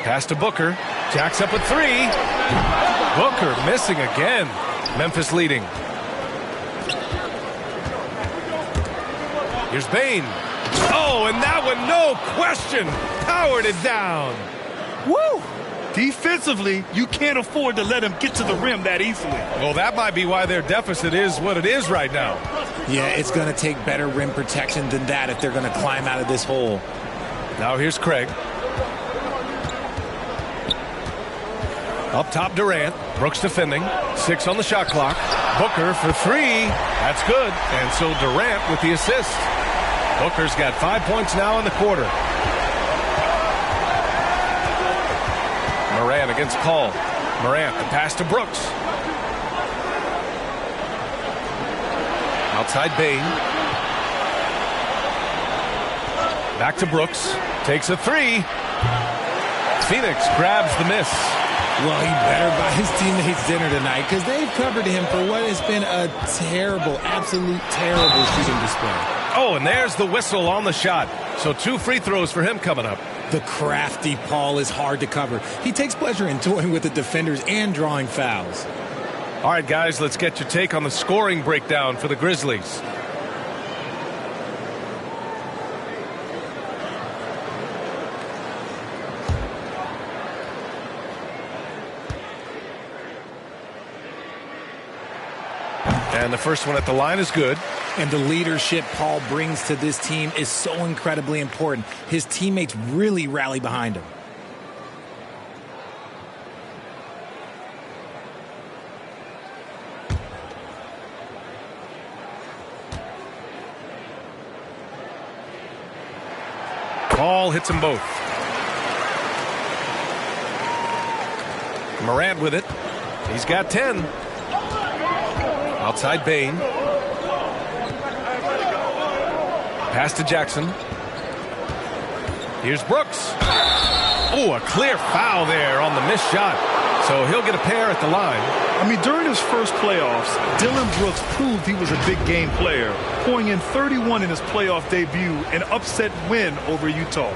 B: Pass to Booker. Jacks up with 3. Booker missing again. Memphis leading. Here's Bane. Oh, and that one, no question, powered it down.
D: Woo! Defensively, you can't afford to let him get to the rim that easily.
B: Well, that might be why their deficit is what it is right now.
E: Yeah, it's going to take better rim protection than that if they're going to climb out of this hole.
B: Now here's Craig. Up top, Durant. Brooks defending. 6 on the shot clock. Booker for 3. That's good. And so Durant with the assist. Booker's got 5 points now in the quarter. Morant against Paul. Morant, the pass to Brooks. Outside Bane. Back to Brooks. Takes a 3. Phoenix grabs the miss.
E: Well, he better buy his teammates dinner tonight because they've covered him for what has been a terrible, absolute terrible shooting display.
B: Oh, and there's the whistle on the shot. So 2 free throws for him coming up.
E: The crafty Paul is hard to cover. He takes pleasure in toying with the defenders and drawing fouls.
B: All right, guys, let's get your take on the scoring breakdown for the Grizzlies. And the first one at the line is good.
E: And the leadership Paul brings to this team is so incredibly important. His teammates really rally behind him.
B: Paul hits them both. Morant with it. He's got 10. Outside Bane. Pass to Jackson. Here's Brooks. Oh, a clear foul there on the missed shot. So he'll get a pair at the line.
D: I mean, during his first playoffs, Dillon Brooks proved he was a big game player, pouring in 31 in his playoff debut, an upset win over Utah.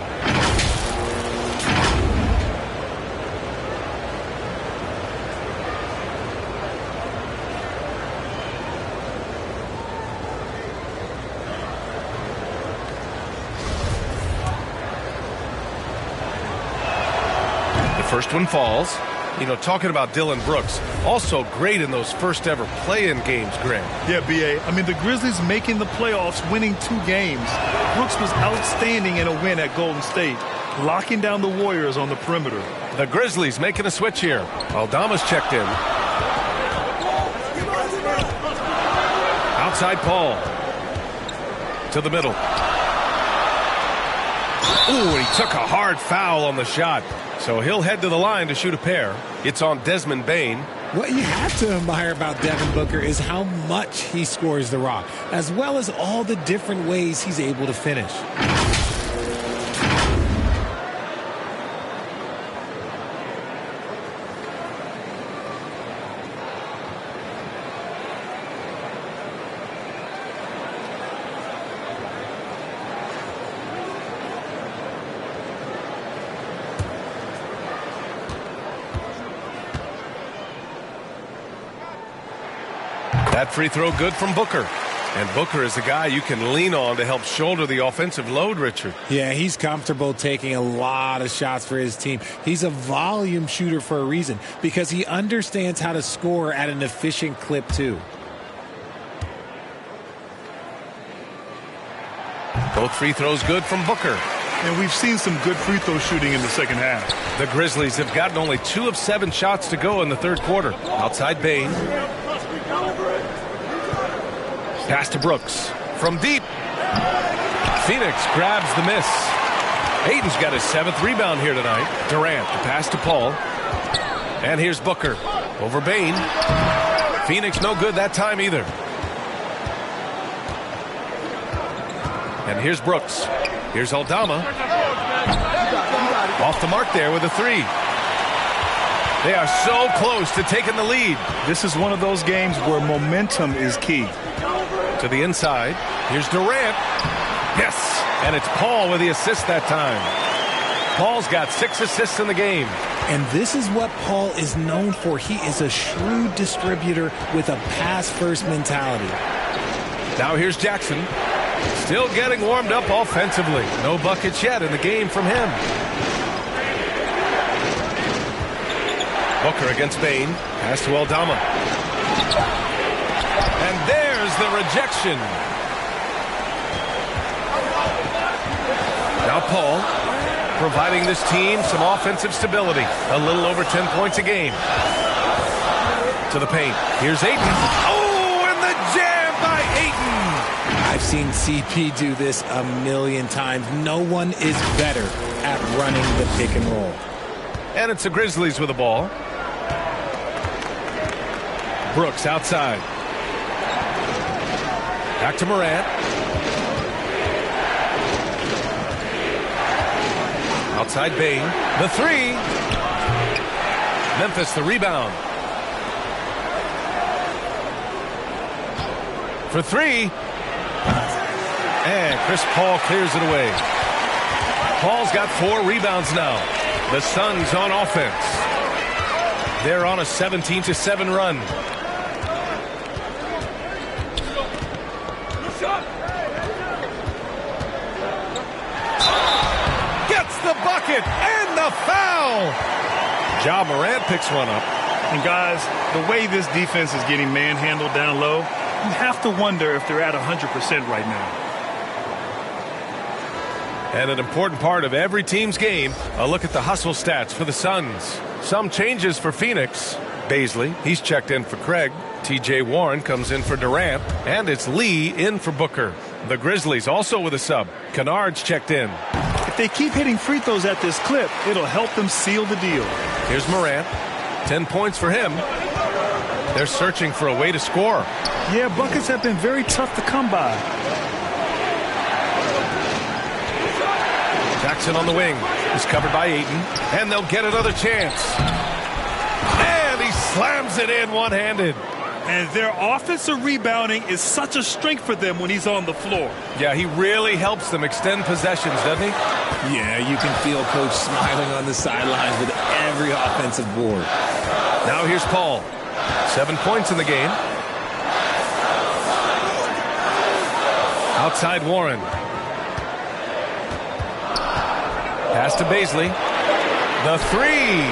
B: First one falls. You know, talking about Dillon Brooks, also great in those first ever play-in games, Greg.
D: Yeah, B.A. I mean, the Grizzlies making the playoffs, winning 2 games. Brooks was outstanding in a win at Golden State, locking down the Warriors on the perimeter.
B: The Grizzlies making a switch here. Aldama's checked in. Outside Paul. To the middle. Ooh, and he took a hard foul on the shot. So he'll head to the line to shoot a pair. It's on Desmond Bane.
E: What you have to admire about Devin Booker is how much he scores the rock, as well as all the different ways he's able to finish.
B: That free throw good from Booker. And Booker is the guy you can lean on to help shoulder the offensive load, Richard.
E: Yeah, he's comfortable taking a lot of shots for his team. He's a volume shooter for a reason, because he understands how to score at an efficient clip, too.
B: Both free throws good from Booker.
D: And we've seen some good free throw shooting in the second half.
B: The Grizzlies have gotten only 2 of 7 shots to go in the third quarter. Outside Bane. Pass to Brooks. From deep. Phoenix grabs the miss. Ayton's got his 7th rebound here tonight. Durant, the pass to Paul. And here's Booker. Over Bane. Phoenix no good that time either. And here's Brooks. Here's Aldama. Off the mark there with a 3. They are so close to taking the lead.
D: This is one of those games where momentum is key.
B: To the inside. Here's Durant. Yes. And it's Paul with the assist that time. Paul's got 6 assists in the game.
E: And this is what Paul is known for. He is a shrewd distributor with a pass-first mentality.
B: Now here's Jackson. Still getting warmed up offensively. No buckets yet in the game from him. Booker against Bane. Pass to Aldama. And there's the rejection. Now Paul, providing this team some offensive stability. A little over 10 points a game. To the paint. Here's Ayton. Oh, and the jam by Ayton.
E: I've seen CP do this a million times. No one is better at running the pick and roll.
B: And it's the Grizzlies with the ball. Brooks outside. Back to Morant. Outside Bane. The 3. Memphis the rebound. For 3. And Chris Paul clears it away. Paul's got 4 rebounds now. The Suns on offense. They're on a 17-7 run. Gets the bucket and the foul. Ja Morant picks one up.
D: And guys, the way this defense is getting manhandled down low, you have to wonder if they're at 100% right now.
B: And an important part of every team's game, a look at the hustle stats for the Suns. Some changes for Phoenix. Baisley, he's checked in for Craig. T.J. Warren comes in for Durant. And it's Lee in for Booker. The Grizzlies also with a sub. Kennard's checked in.
D: If they keep hitting free throws at this clip, it'll help them seal the deal.
B: Here's Morant. 10 points for him. They're searching for a way to score.
D: Yeah, buckets have been very tough to come by.
B: Jackson on the wing. He's covered by Ayton. And they'll get another chance. drills it in one-handed.
D: And their offensive rebounding is such a strength for them when he's on the floor.
B: Yeah, he really helps them extend possessions, doesn't he?
E: Yeah, you can feel Coach smiling on the sidelines with every offensive board.
B: Now here's Paul. 7 points in the game. Outside Warren. Pass to Baisley. The three.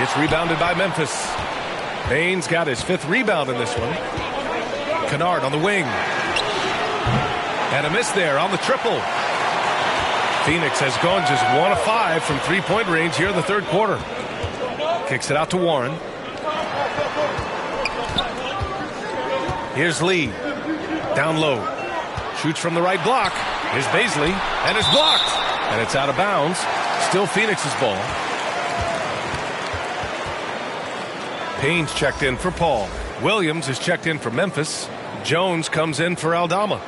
B: It's rebounded by Memphis. Bain's got his 5th rebound in this one. Kennard on the wing. And a miss there on the triple. Phoenix has gone just 1 of 5 from three-point range here in the third quarter. Kicks it out to Warren. Here's Lee. Down low. Shoots from the right block. Here's Baisley. And it's blocked. And it's out of bounds. Still Phoenix's ball. Payne's checked in for Paul. Williams is checked in for Memphis. Jones comes in for Aldama.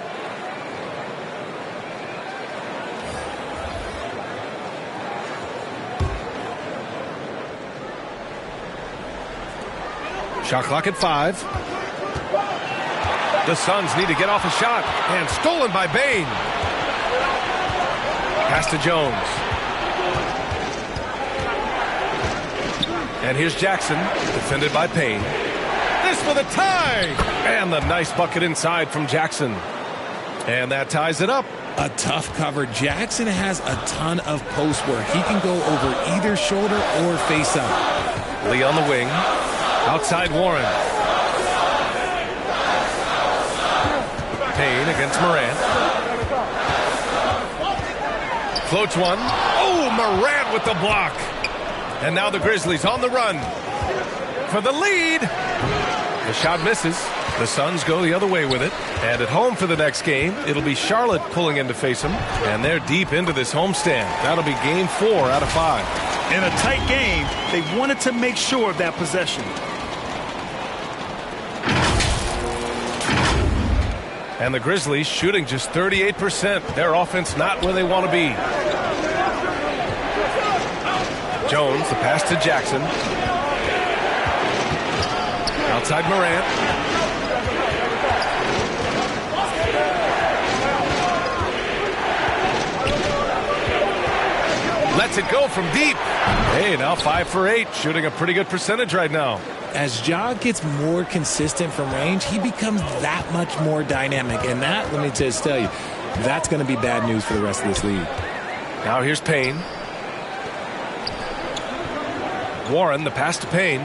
B: Shot clock at 5. The Suns need to get off a shot. And stolen by Bain. Pass to Jones. And here's Jackson, defended by Payne. This for the tie! And the nice bucket inside from Jackson. And that ties it up.
E: A tough cover. Jackson has a ton of posts where he can go over either shoulder or face up.
B: Lee on the wing. Outside Warren. Payne against Morant. Floats one. Oh, Morant with the block. And now the Grizzlies on the run for the lead. The shot misses. The Suns go the other way with it. And at home for the next game, it'll be Charlotte pulling in to face them. And they're deep into this homestand. That'll be game 4 out of 5.
D: In a tight game, they wanted to make sure of that possession.
B: And the Grizzlies shooting just 38%. Their offense not where they want to be. Jones, the pass to Jackson. Outside Morant. Lets it go from deep. Hey, now 5 for 8, shooting a pretty good percentage right now.
E: As Ja gets more consistent from range, he becomes that much more dynamic. And that, let me just tell you, that's going to be bad news for the rest of this league.
B: Now here's Payne. Warren, the pass to Payne.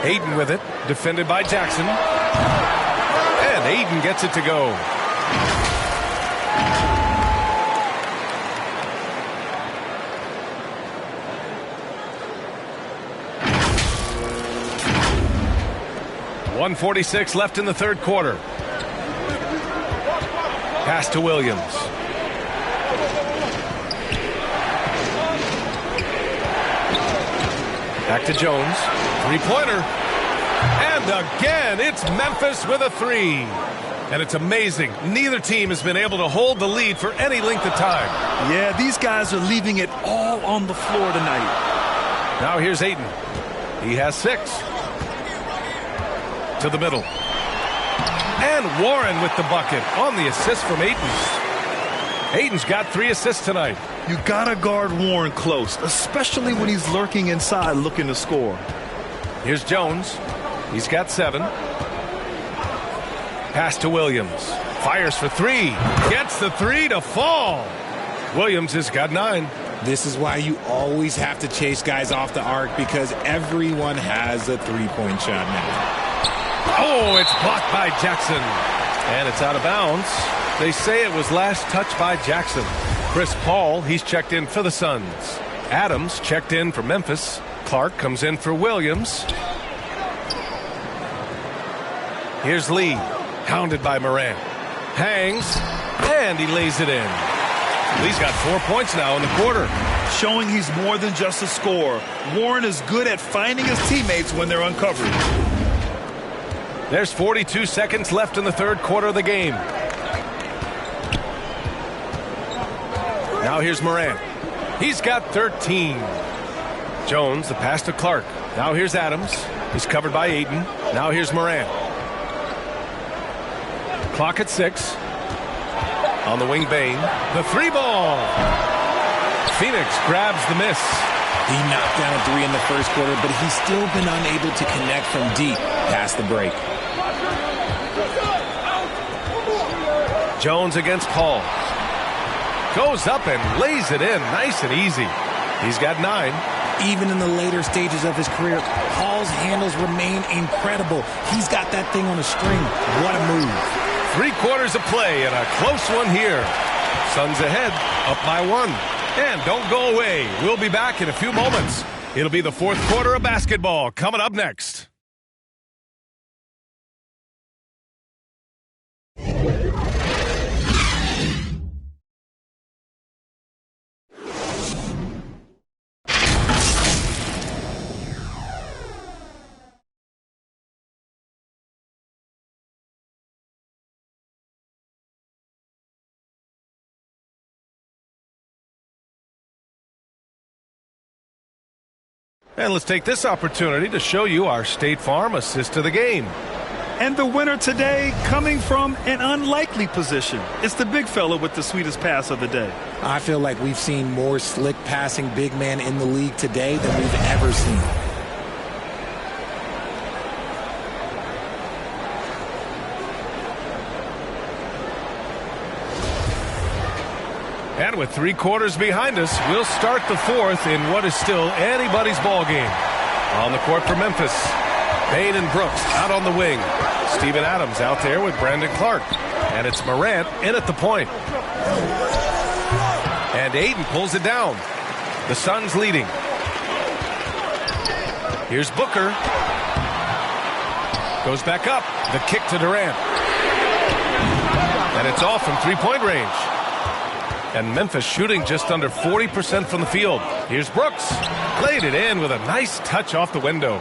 B: Ayton with it, defended by Jackson. And Ayton gets it to go. .146 left in the third quarter. Pass to Williams. Back to Jones. Three-pointer. And again, it's Memphis with a 3. And it's amazing. Neither team has been able to hold the lead for any length of time.
D: Yeah, these guys are leaving it all on the floor tonight.
B: Now here's Ayton. He has 6. To the middle. And Warren with the bucket on the assist from Ayton. Ayton's got 3 assists tonight.
D: You gotta guard Warren close, especially when he's lurking inside looking to score.
B: Here's Jones. He's got 7. Pass to Williams. Fires for 3. Gets the 3 to fall. Williams has got 9.
E: This is why you always have to chase guys off the arc, because everyone has a three-point shot now.
B: Oh, it's blocked by Jackson. And it's out of bounds. They say it was last touched by Jackson. Chris Paul, he's checked in for the Suns. Adams checked in for Memphis. Clark comes in for Williams. Here's Lee, hounded by Morant. Hangs, and he lays it in. Lee's got 4 points now in the quarter.
D: Showing he's more than just a scorer. Warren is good at finding his teammates when they're uncovered.
B: There's 42 seconds left in the third quarter of the game. Now here's Morant. He's got 13. Jones, the pass to Clark. Now here's Adams. He's covered by Ayton. Now here's Morant. Clock at 6. On the wing, Bane. The 3-ball. Phoenix grabs the miss.
E: He knocked down a 3 in the first quarter, but he's still been unable to connect from deep past the break.
B: Jones against Paul. Goes up and lays it in nice and easy. He's got 9.
E: Even in the later stages of his career, Paul's handles remain incredible. He's got that thing on a string. What a move.
B: 3 quarters of play and a close one here. Suns ahead, up by 1. And don't go away. We'll be back in a few moments. It'll be the 4th quarter of basketball coming up next. And let's take this opportunity to show you our State Farm assist to the game.
D: And the winner today coming from an unlikely position. It's the big fella with the sweetest pass of the day.
E: I feel like we've seen more slick passing big man in the league today than we've ever seen.
B: And with 3 quarters behind us, we'll start the 4th in what is still anybody's ball game. On the court for Memphis, Bane and Brooks out on the wing. Steven Adams out there with Brandon Clark. And it's Morant in at the point. And Ayton pulls it down. The Suns leading. Here's Booker. Goes back up. The kick to Durant. And it's off from 3-point range. And Memphis shooting just under 40% from the field. Here's Brooks. Played it in with a nice touch off the window.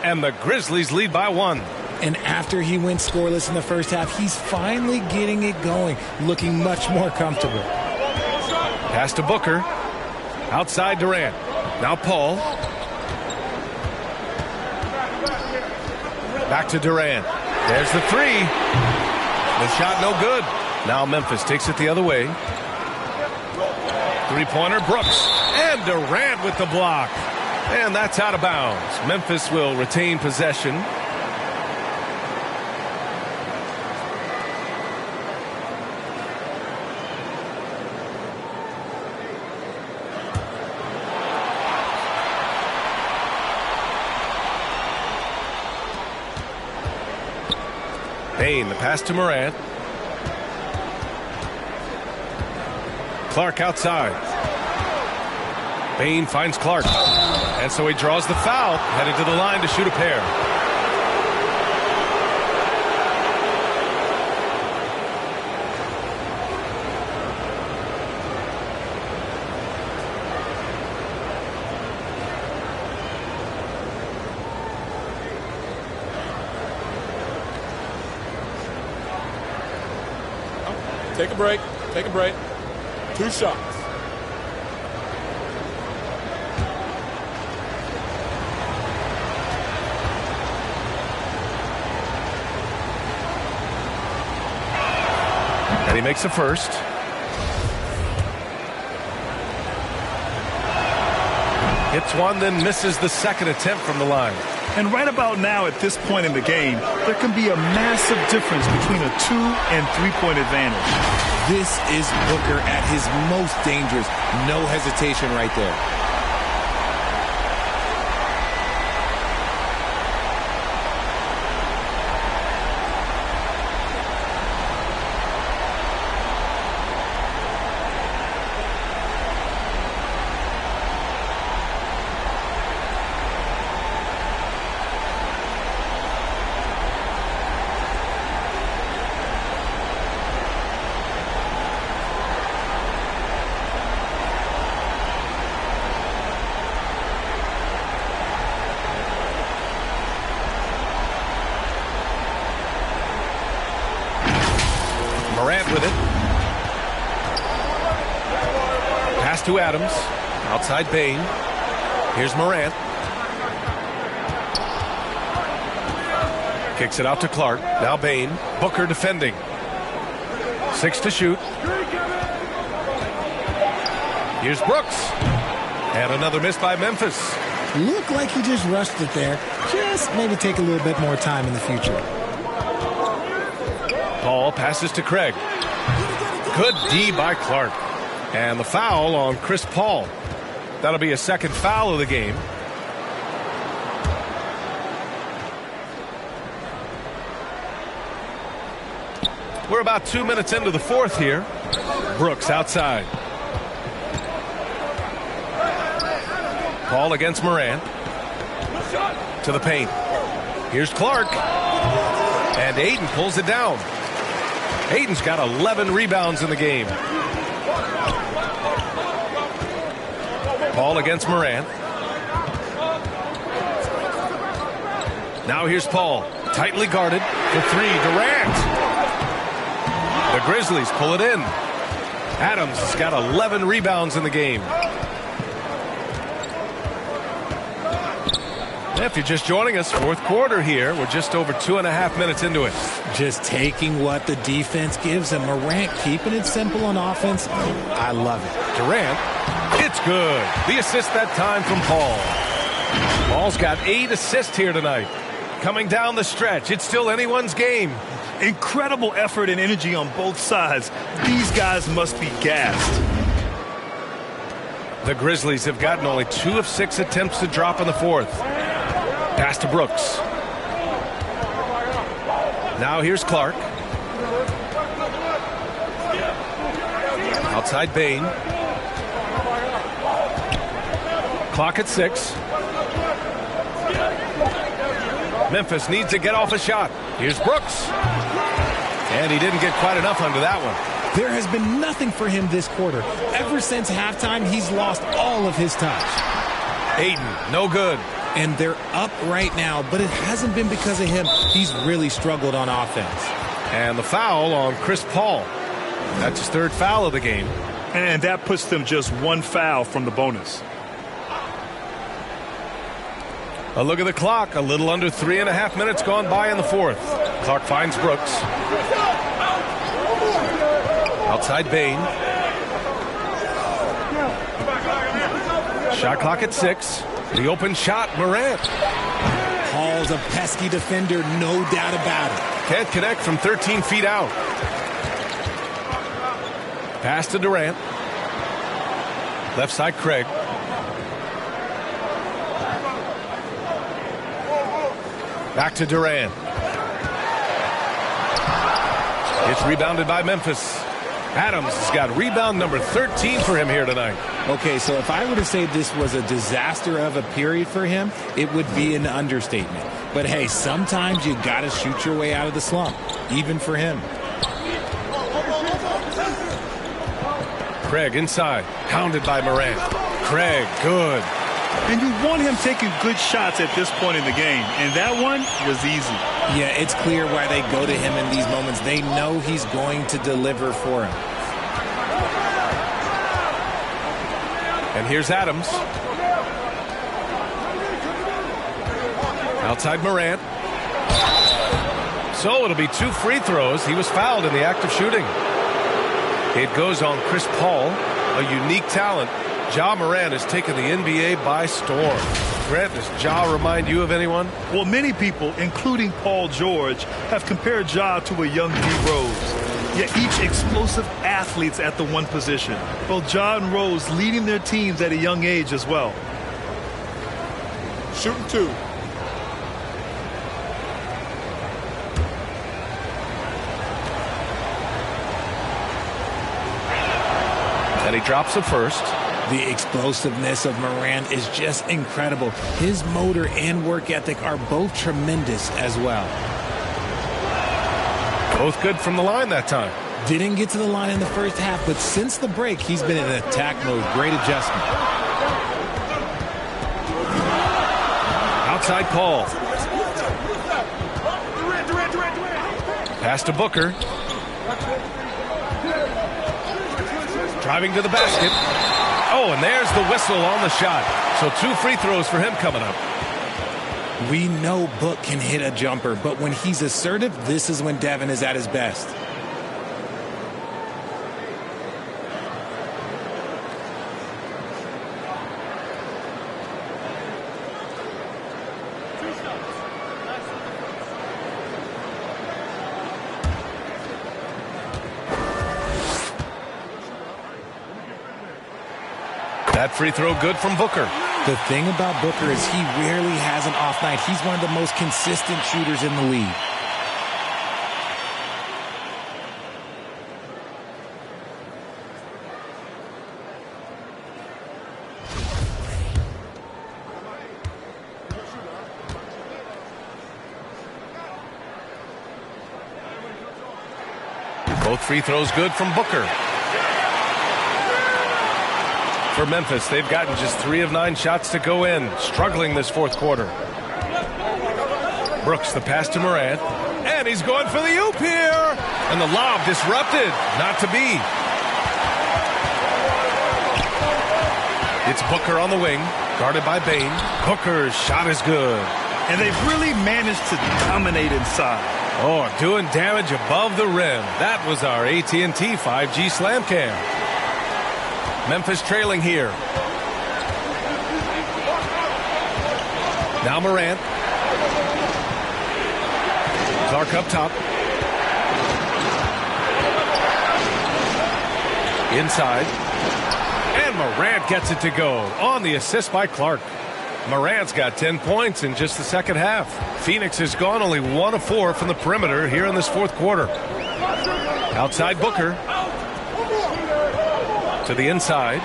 B: And the Grizzlies lead by 1.
E: And after he went scoreless in the first half, he's finally getting it going, looking much more comfortable.
B: Pass to Booker. Outside Durant. Now Paul. Back to Durant. There's the 3. The shot no good. Now Memphis takes it the other way. 3-pointer Brooks. And Durant with the block. And that's out of bounds. Memphis will retain possession. Bane, the pass to Morant. Clark outside. Bane finds Clark. And so he draws the foul, headed to the line to shoot a pair.
G: Take a break. Take a break. 2 shots.
B: And he makes a first. Hits one, then misses the second attempt from the line.
D: And right about now, at this point in the game, there can be a massive difference between a 2- and 3-point advantage.
E: This is Booker at his most dangerous. No hesitation right there.
B: Morant with it. Pass to Adams. Outside Bane. Here's Morant. Kicks it out to Clark. Now Bain. Booker defending. 6 to shoot. Here's Brooks. And another miss by Memphis.
E: Looked like he just rushed it there. Just maybe take a little bit more time in the future.
B: Paul passes to Craig. Good D by Clark. And the foul on Chris Paul. That'll be a second foul of the game. We're about 2 minutes into the fourth here. Brooks outside. Paul against Morant. To the paint. Here's Clark. And Ayton pulls it down. Ayton's got 11 rebounds in the game. Paul against Morant. Now here's Paul. Tightly guarded for 3. Durant. The Grizzlies pull it in. Adams has got 11 rebounds in the game. If you're just joining us, fourth quarter here. We're just over 2.5 minutes into it.
E: Just taking what the defense gives him. Morant keeping it simple on offense. I love it.
B: Durant. It's good. The assist that time from Paul. Paul's got 8 assists here tonight. Coming down the stretch. It's still anyone's game.
D: Incredible effort and energy on both sides. These guys must be gassed.
B: The Grizzlies have gotten only 2 of 6 attempts to drop in the fourth. Pass to Brooks. Now here's Clark. Outside Bain. Clock at 6. Memphis needs to get off a shot. Here's Brooks. And he didn't get quite enough under that one.
E: There has been nothing for him this quarter. Ever since halftime, he's lost all of his touch.
B: Ayton, no good.
E: And they're up right now, but it hasn't been because of him. He's really struggled on offense.
B: And the foul on Chris Paul. That's his 3rd foul of the game.
D: And that puts them just 1 foul from the bonus.
B: A look at the clock. A little under 3.5 minutes gone by in the fourth. Clark finds Brooks. Outside Bain. Shot clock at 6. The open shot, Morant.
E: Paul's a pesky defender, no doubt about it.
B: Can't connect from 13 feet out. Pass to Durant. Left side, Craig. Back to Durant. It's rebounded by Memphis. Adams has got rebound number 13 for him here tonight.
E: Okay, so if I were to say this was a disaster of a period for him, it would be an understatement. But hey, sometimes you got to shoot your way out of the slump, even for him.
B: Craig inside, hounded by Morant. Craig, good.
D: And you want him taking good shots at this point in the game, and that one was easy.
E: Yeah, it's clear why they go to him in these moments. They know he's going to deliver for him.
B: And here's Adams. Outside Morant. So it'll be 2 free throws. He was fouled in the act of shooting. It goes on Chris Paul, a unique talent. Ja Morant has taken the NBA by storm. Grant, does Ja remind you of anyone?
D: Well, many people, including Paul George, have compared Ja to a young D. Rose. Yet each explosive athletes at the one position. Both Ja and Rose leading their teams at a young age as well.
I: Shooting 2.
B: And he drops the first.
E: The explosiveness of Morant is just incredible. His motor and work ethic are both tremendous as well.
B: Both good from the line that time.
E: Didn't get to the line in the first half, but since the break, he's been in attack mode. Great adjustment.
B: Outside Paul. Pass to Booker. Driving to the basket. Oh, and there's the whistle on the shot. So 2 free throws for him coming up.
E: We know Book can hit a jumper, but when he's assertive, this is when Devin is at his best.
B: That free throw good from Booker.
E: The thing about Booker is he rarely has an off night. He's one of the most consistent shooters in the league.
B: Both free throws good from Booker. For Memphis, they've gotten just 3 of 9 shots to go in, struggling this fourth quarter. Brooks, the pass to Morant, and he's going for the oop here, and the lob disrupted, not to be. It's Booker on the wing, guarded by Bane. Booker's shot is good.
D: And they've really managed to dominate inside.
B: Oh, doing damage above the rim. That was our AT&T 5G Slam Cam. Memphis trailing here. Now Morant. Clark up top. Inside. And Morant gets it to go on the assist by Clark. Morant's got 10 points in just the second half. Phoenix has gone only 1 of 4 from the perimeter here in this fourth quarter. Outside Booker. To the inside.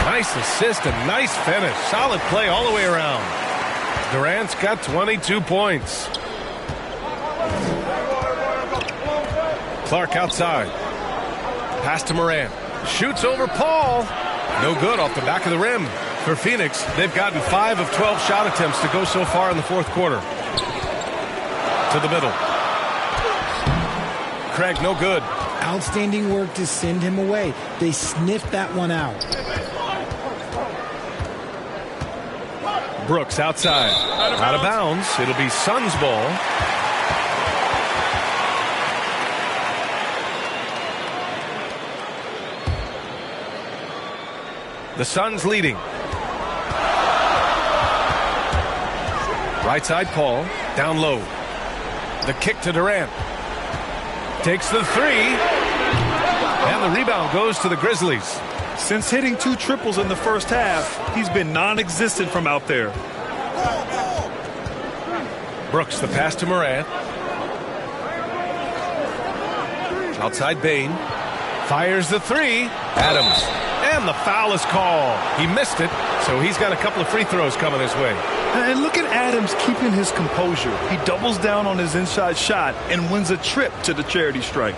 B: Nice assist and nice finish. Solid play all the way around. Durant's got 22 points. Clark outside. Pass to Morant. Shoots over Paul. No good off the back of the rim. For Phoenix, they've gotten 5 of 12 shot attempts to go so far in the fourth quarter. To the middle. Craig, no good.
E: Outstanding work to send him away. They sniffed that one out.
B: Brooks outside. Out of bounds. It'll be Suns ball. The Suns leading. Right side Paul. Down low. The kick to Durant. Takes the 3. And the rebound goes to the Grizzlies.
D: Since hitting 2 triples in the first half, he's been non-existent from out there.
B: Brooks, the pass to Morant. Outside Bane. Fires the 3. Adams. And the foul is called. He missed it, so he's got a couple of free throws coming his way.
D: And look at Adams keeping his composure. He doubles down on his inside shot and wins a trip to the charity stripe.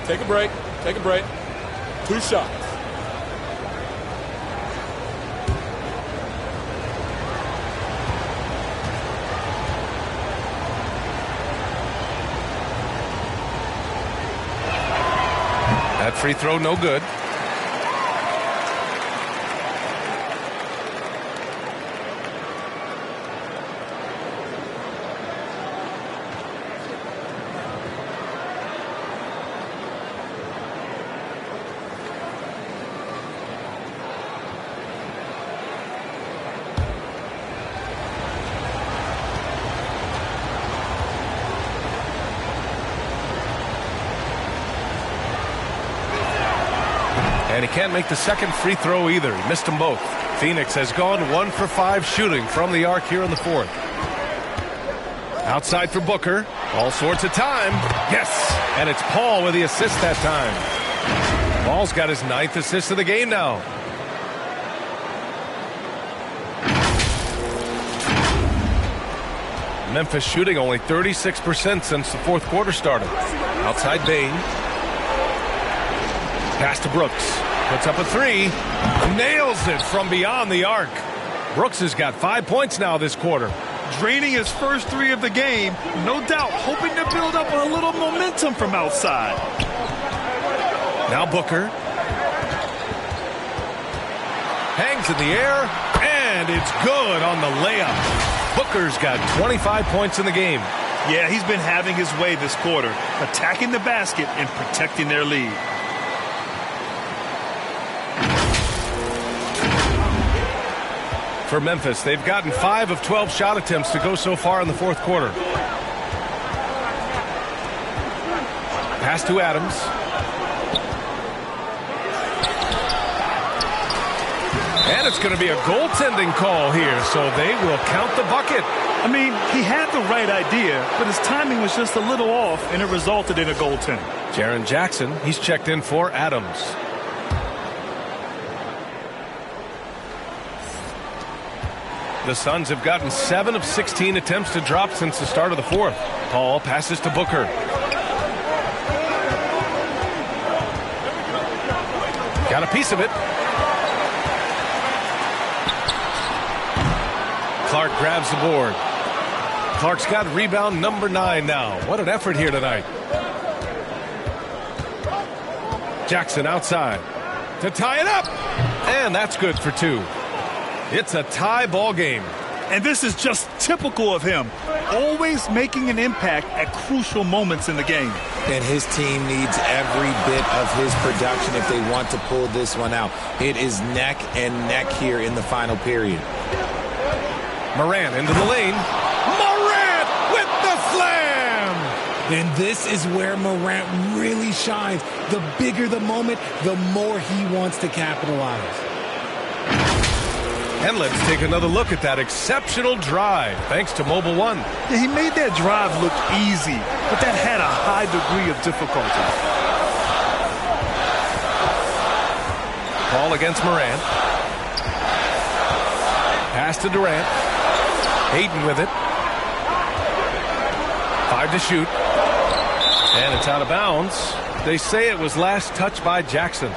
G: Take a break. Take a break. 2 shots.
B: That free throw no good. And he can't make the second free throw either. He missed them both. Phoenix has gone 1 for 5 shooting from the arc here in the fourth. Outside for Booker. All sorts of time. Yes! And it's Paul with the assist that time. Paul's got his 9th assist of the game now. Memphis shooting only 36% since the fourth quarter started. Outside Bane. Pass to Brooks. Puts up a 3. Nails it from beyond the arc. Brooks has got 5 points now this quarter.
D: draining his first 3 of the game, no doubt hoping to build up a little momentum from outside.
B: Now Booker. Hangs in the air, and it's good on the layup. Booker's got 25 points in the game.
D: Yeah, he's been having his way this quarter, attacking the basket and protecting their lead.
B: For Memphis, they've gotten 5 of 12 shot attempts to go so far in the fourth quarter. Pass to Adams. And it's going to be a goaltending call here, so they will count the bucket.
D: I mean, he had the right idea, but his timing was just a little off, and it resulted in a goaltend.
B: Jaren Jackson, he's checked in for Adams. The Suns have gotten 7 of 16 attempts to drop since the start of the fourth. Paul passes to Booker. Got a piece of it. Clark grabs the board. Clark's got rebound number 9 now. What an effort here tonight. Jackson outside to tie it up. And that's good for 2. It's a tie ball game.
D: And this is just typical of him. Always making an impact at crucial moments in the game.
E: And his team needs every bit of his production if they want to pull this one out. It is neck and neck here in the final period.
B: Morant into the lane. Morant with the slam!
E: And this is where Morant really shines. The bigger the moment, the more he wants to capitalize.
B: And let's take another look at that exceptional drive, thanks to Mobile One.
D: Yeah, he made that drive look easy, but that had a high degree of difficulty.
B: Ball against Morant. Pass to Durant. Hayden with it. 5 to shoot. And it's out of bounds. They say it was last touched by Jackson.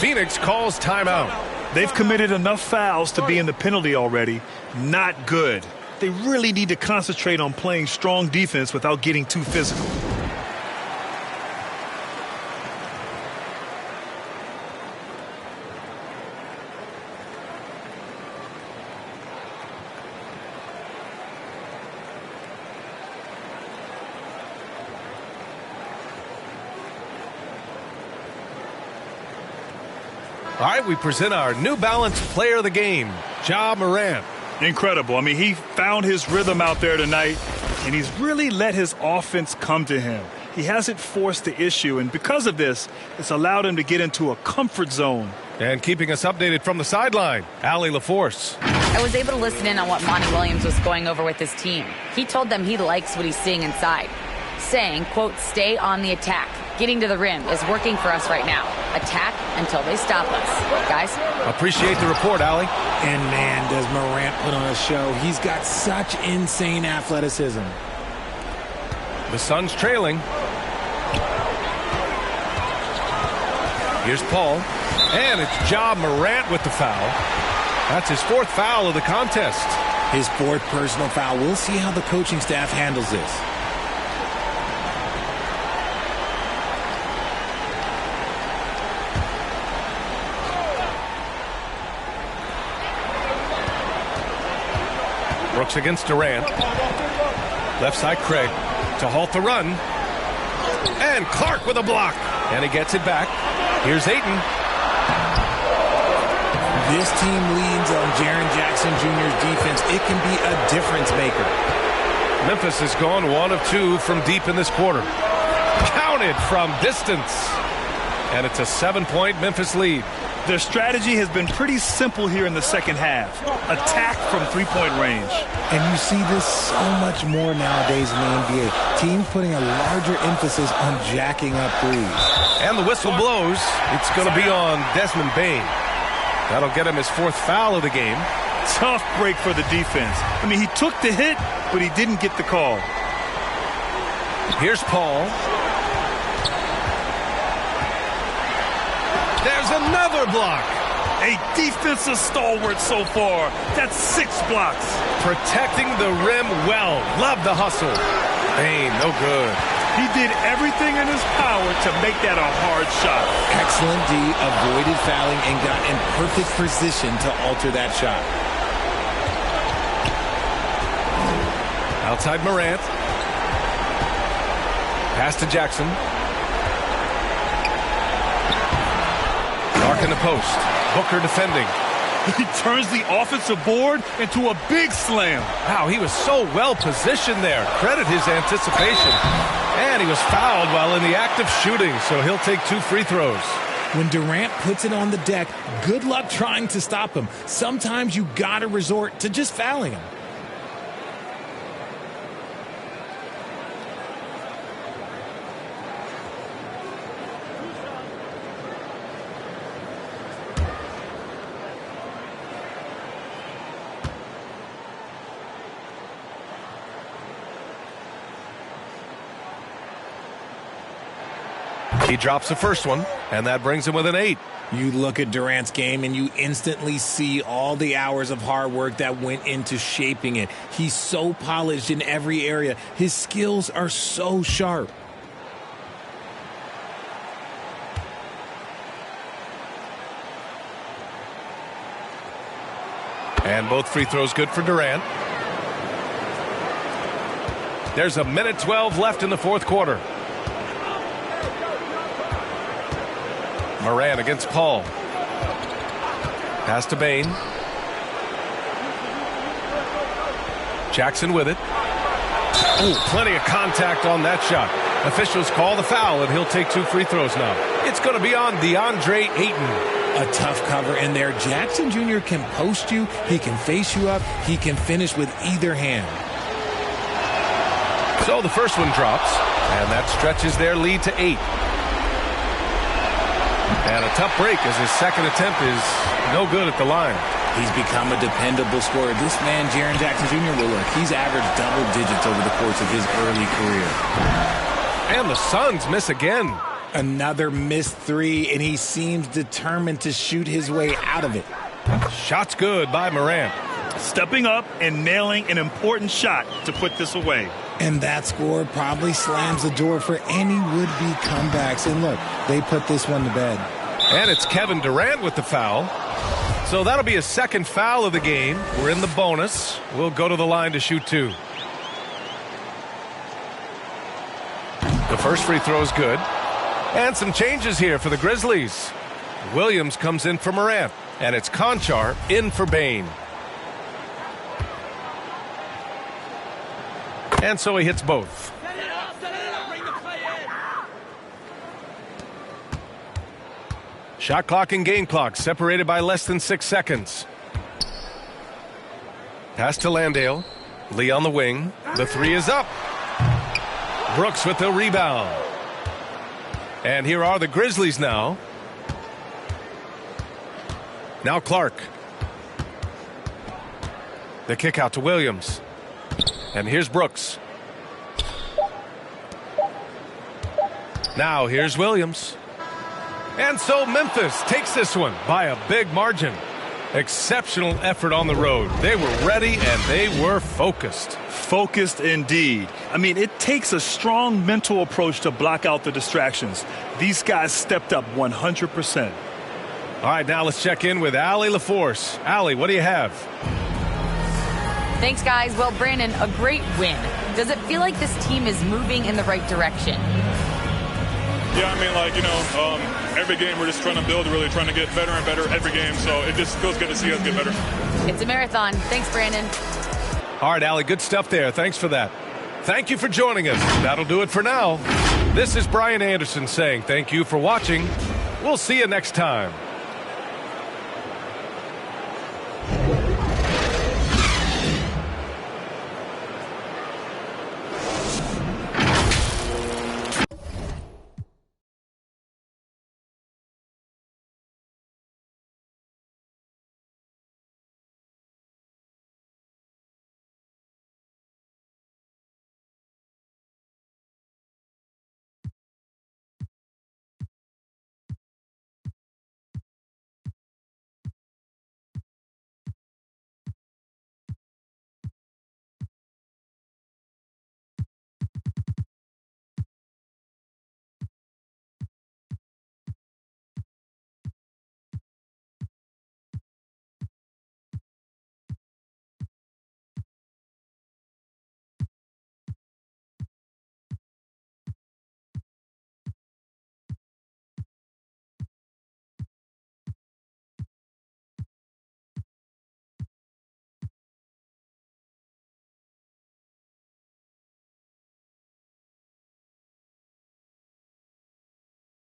B: Phoenix calls timeout.
D: They've committed enough fouls to be in the penalty already. Not good. They really need to concentrate on playing strong defense without getting too physical.
B: All right, we present our New Balance player of the game, Ja Morant.
D: Incredible. I mean, he found his rhythm out there tonight, and he's really let his offense come to him. He hasn't forced the issue, and because of this, it's allowed him to get into a comfort zone.
B: And keeping us updated from the sideline, Allie LaForce.
C: I was able to listen in on what Monty Williams was going over with his team. He told them he likes what he's seeing inside, saying, quote, stay on the attack. Getting to the rim is working for us right now. Attack until they stop us. Guys?
B: Appreciate the report, Allie.
E: And man, does Morant put on a show. He's got such insane athleticism.
B: The Suns trailing. Here's Paul. And it's Ja Morant with the foul. That's his 4th foul of the contest.
E: His 4th personal foul. We'll see how the coaching staff handles this.
B: Brooks against Durant. Left side Craig to halt the run. And Clark with a block. And he gets it back. Here's Ayton.
E: This team leans on Jaren Jackson Jr.'s defense. It can be a difference maker.
B: Memphis has gone 1 of 2 from deep in this quarter. Counted from distance. And it's a 7-point Memphis lead.
D: Their strategy has been pretty simple here in the second half. Attack from 3-point range.
E: And you see this so much more nowadays in the NBA. Teams putting a larger emphasis on jacking up threes.
B: And the whistle blows. It's going to be on Desmond Bane. That'll get him his 4th foul of the game.
D: Tough break for the defense. I mean, he took the hit, but he didn't get the call.
B: Here's Paul. There's another block.
D: A defensive stalwart so far. That's 6 blocks.
B: Protecting the rim well. Love the hustle. Bain, no good.
D: He did everything in his power to make that a hard shot.
E: Excellent D, avoided fouling and got in perfect position to alter that shot.
B: Outside Morant. Pass to Jackson. Clark in the post. Booker defending.
D: He turns the offensive board into a big slam.
B: Wow, he was so well positioned there. Credit his anticipation. And he was fouled while in the act of shooting, so he'll take 2 free throws.
E: When Durant puts it on the deck, good luck trying to stop him. Sometimes you gotta resort to just fouling him.
B: He drops the first one, and that brings him with an 8.
E: You look at Durant's game, and you instantly see all the hours of hard work that went into shaping it. He's so polished in every area. His skills are so sharp.
B: And both free throws good for Durant. There's a minute 12 left in the fourth quarter. Moran against Paul. Pass to Bain. Jackson with it. Ooh, plenty of contact on that shot. Officials call the foul, and he'll take 2 free throws now. It's going to be on DeAndre Ayton.
E: A tough cover in there. Jackson Jr. can post you. He can face you up. He can finish with either hand.
B: So the first one drops, and that stretches their lead to 8. And a tough break as his second attempt is no good at the line.
E: He's become a dependable scorer. This man, Jaren Jackson Jr., will look. He's averaged double digits over the course of his early career.
B: And the Suns miss again.
E: Another missed 3, and he seems determined to shoot his way out of it.
B: Shot's good by Morant.
D: Stepping up and nailing an important shot to put this away.
E: And that score probably slams the door for any would-be comebacks. And look, they put this one to bed.
B: And it's Kevin Durant with the foul. So that'll be his second foul of the game. We're in the bonus. We'll go to the line to shoot 2. The first free throw is good. And some changes here for the Grizzlies. Williams comes in for Morant. And it's Conchar in for Bain. And so he hits both. Shot clock and game clock separated by less than 6 seconds. Pass to Landale. Lee on the wing. The 3 is up. Brooks with the rebound. And here are the Grizzlies now. Now Clark. The kick out to Williams. And here's Brooks. Now here's Williams. And so Memphis takes this one by a big margin. Exceptional effort on the road. They were ready and they were focused.
D: Focused indeed. I mean, it takes a strong mental approach to block out the distractions. These guys stepped up 100%.
B: All right, now let's check in with Allie LaForce. Allie, what do you have?
C: Thanks, guys. Well, Brandon, a great win. Does it feel like this team is moving in the right direction?
J: Yeah, I mean, every game we're just trying to build, really trying to get better and better every game. So it just feels good to see us get better.
C: It's a marathon. Thanks, Brandon.
B: All right, Allie, good stuff there. Thanks for that. Thank you for joining us. That'll do it for now. This is Brian Anderson saying thank you for watching. We'll see you next time.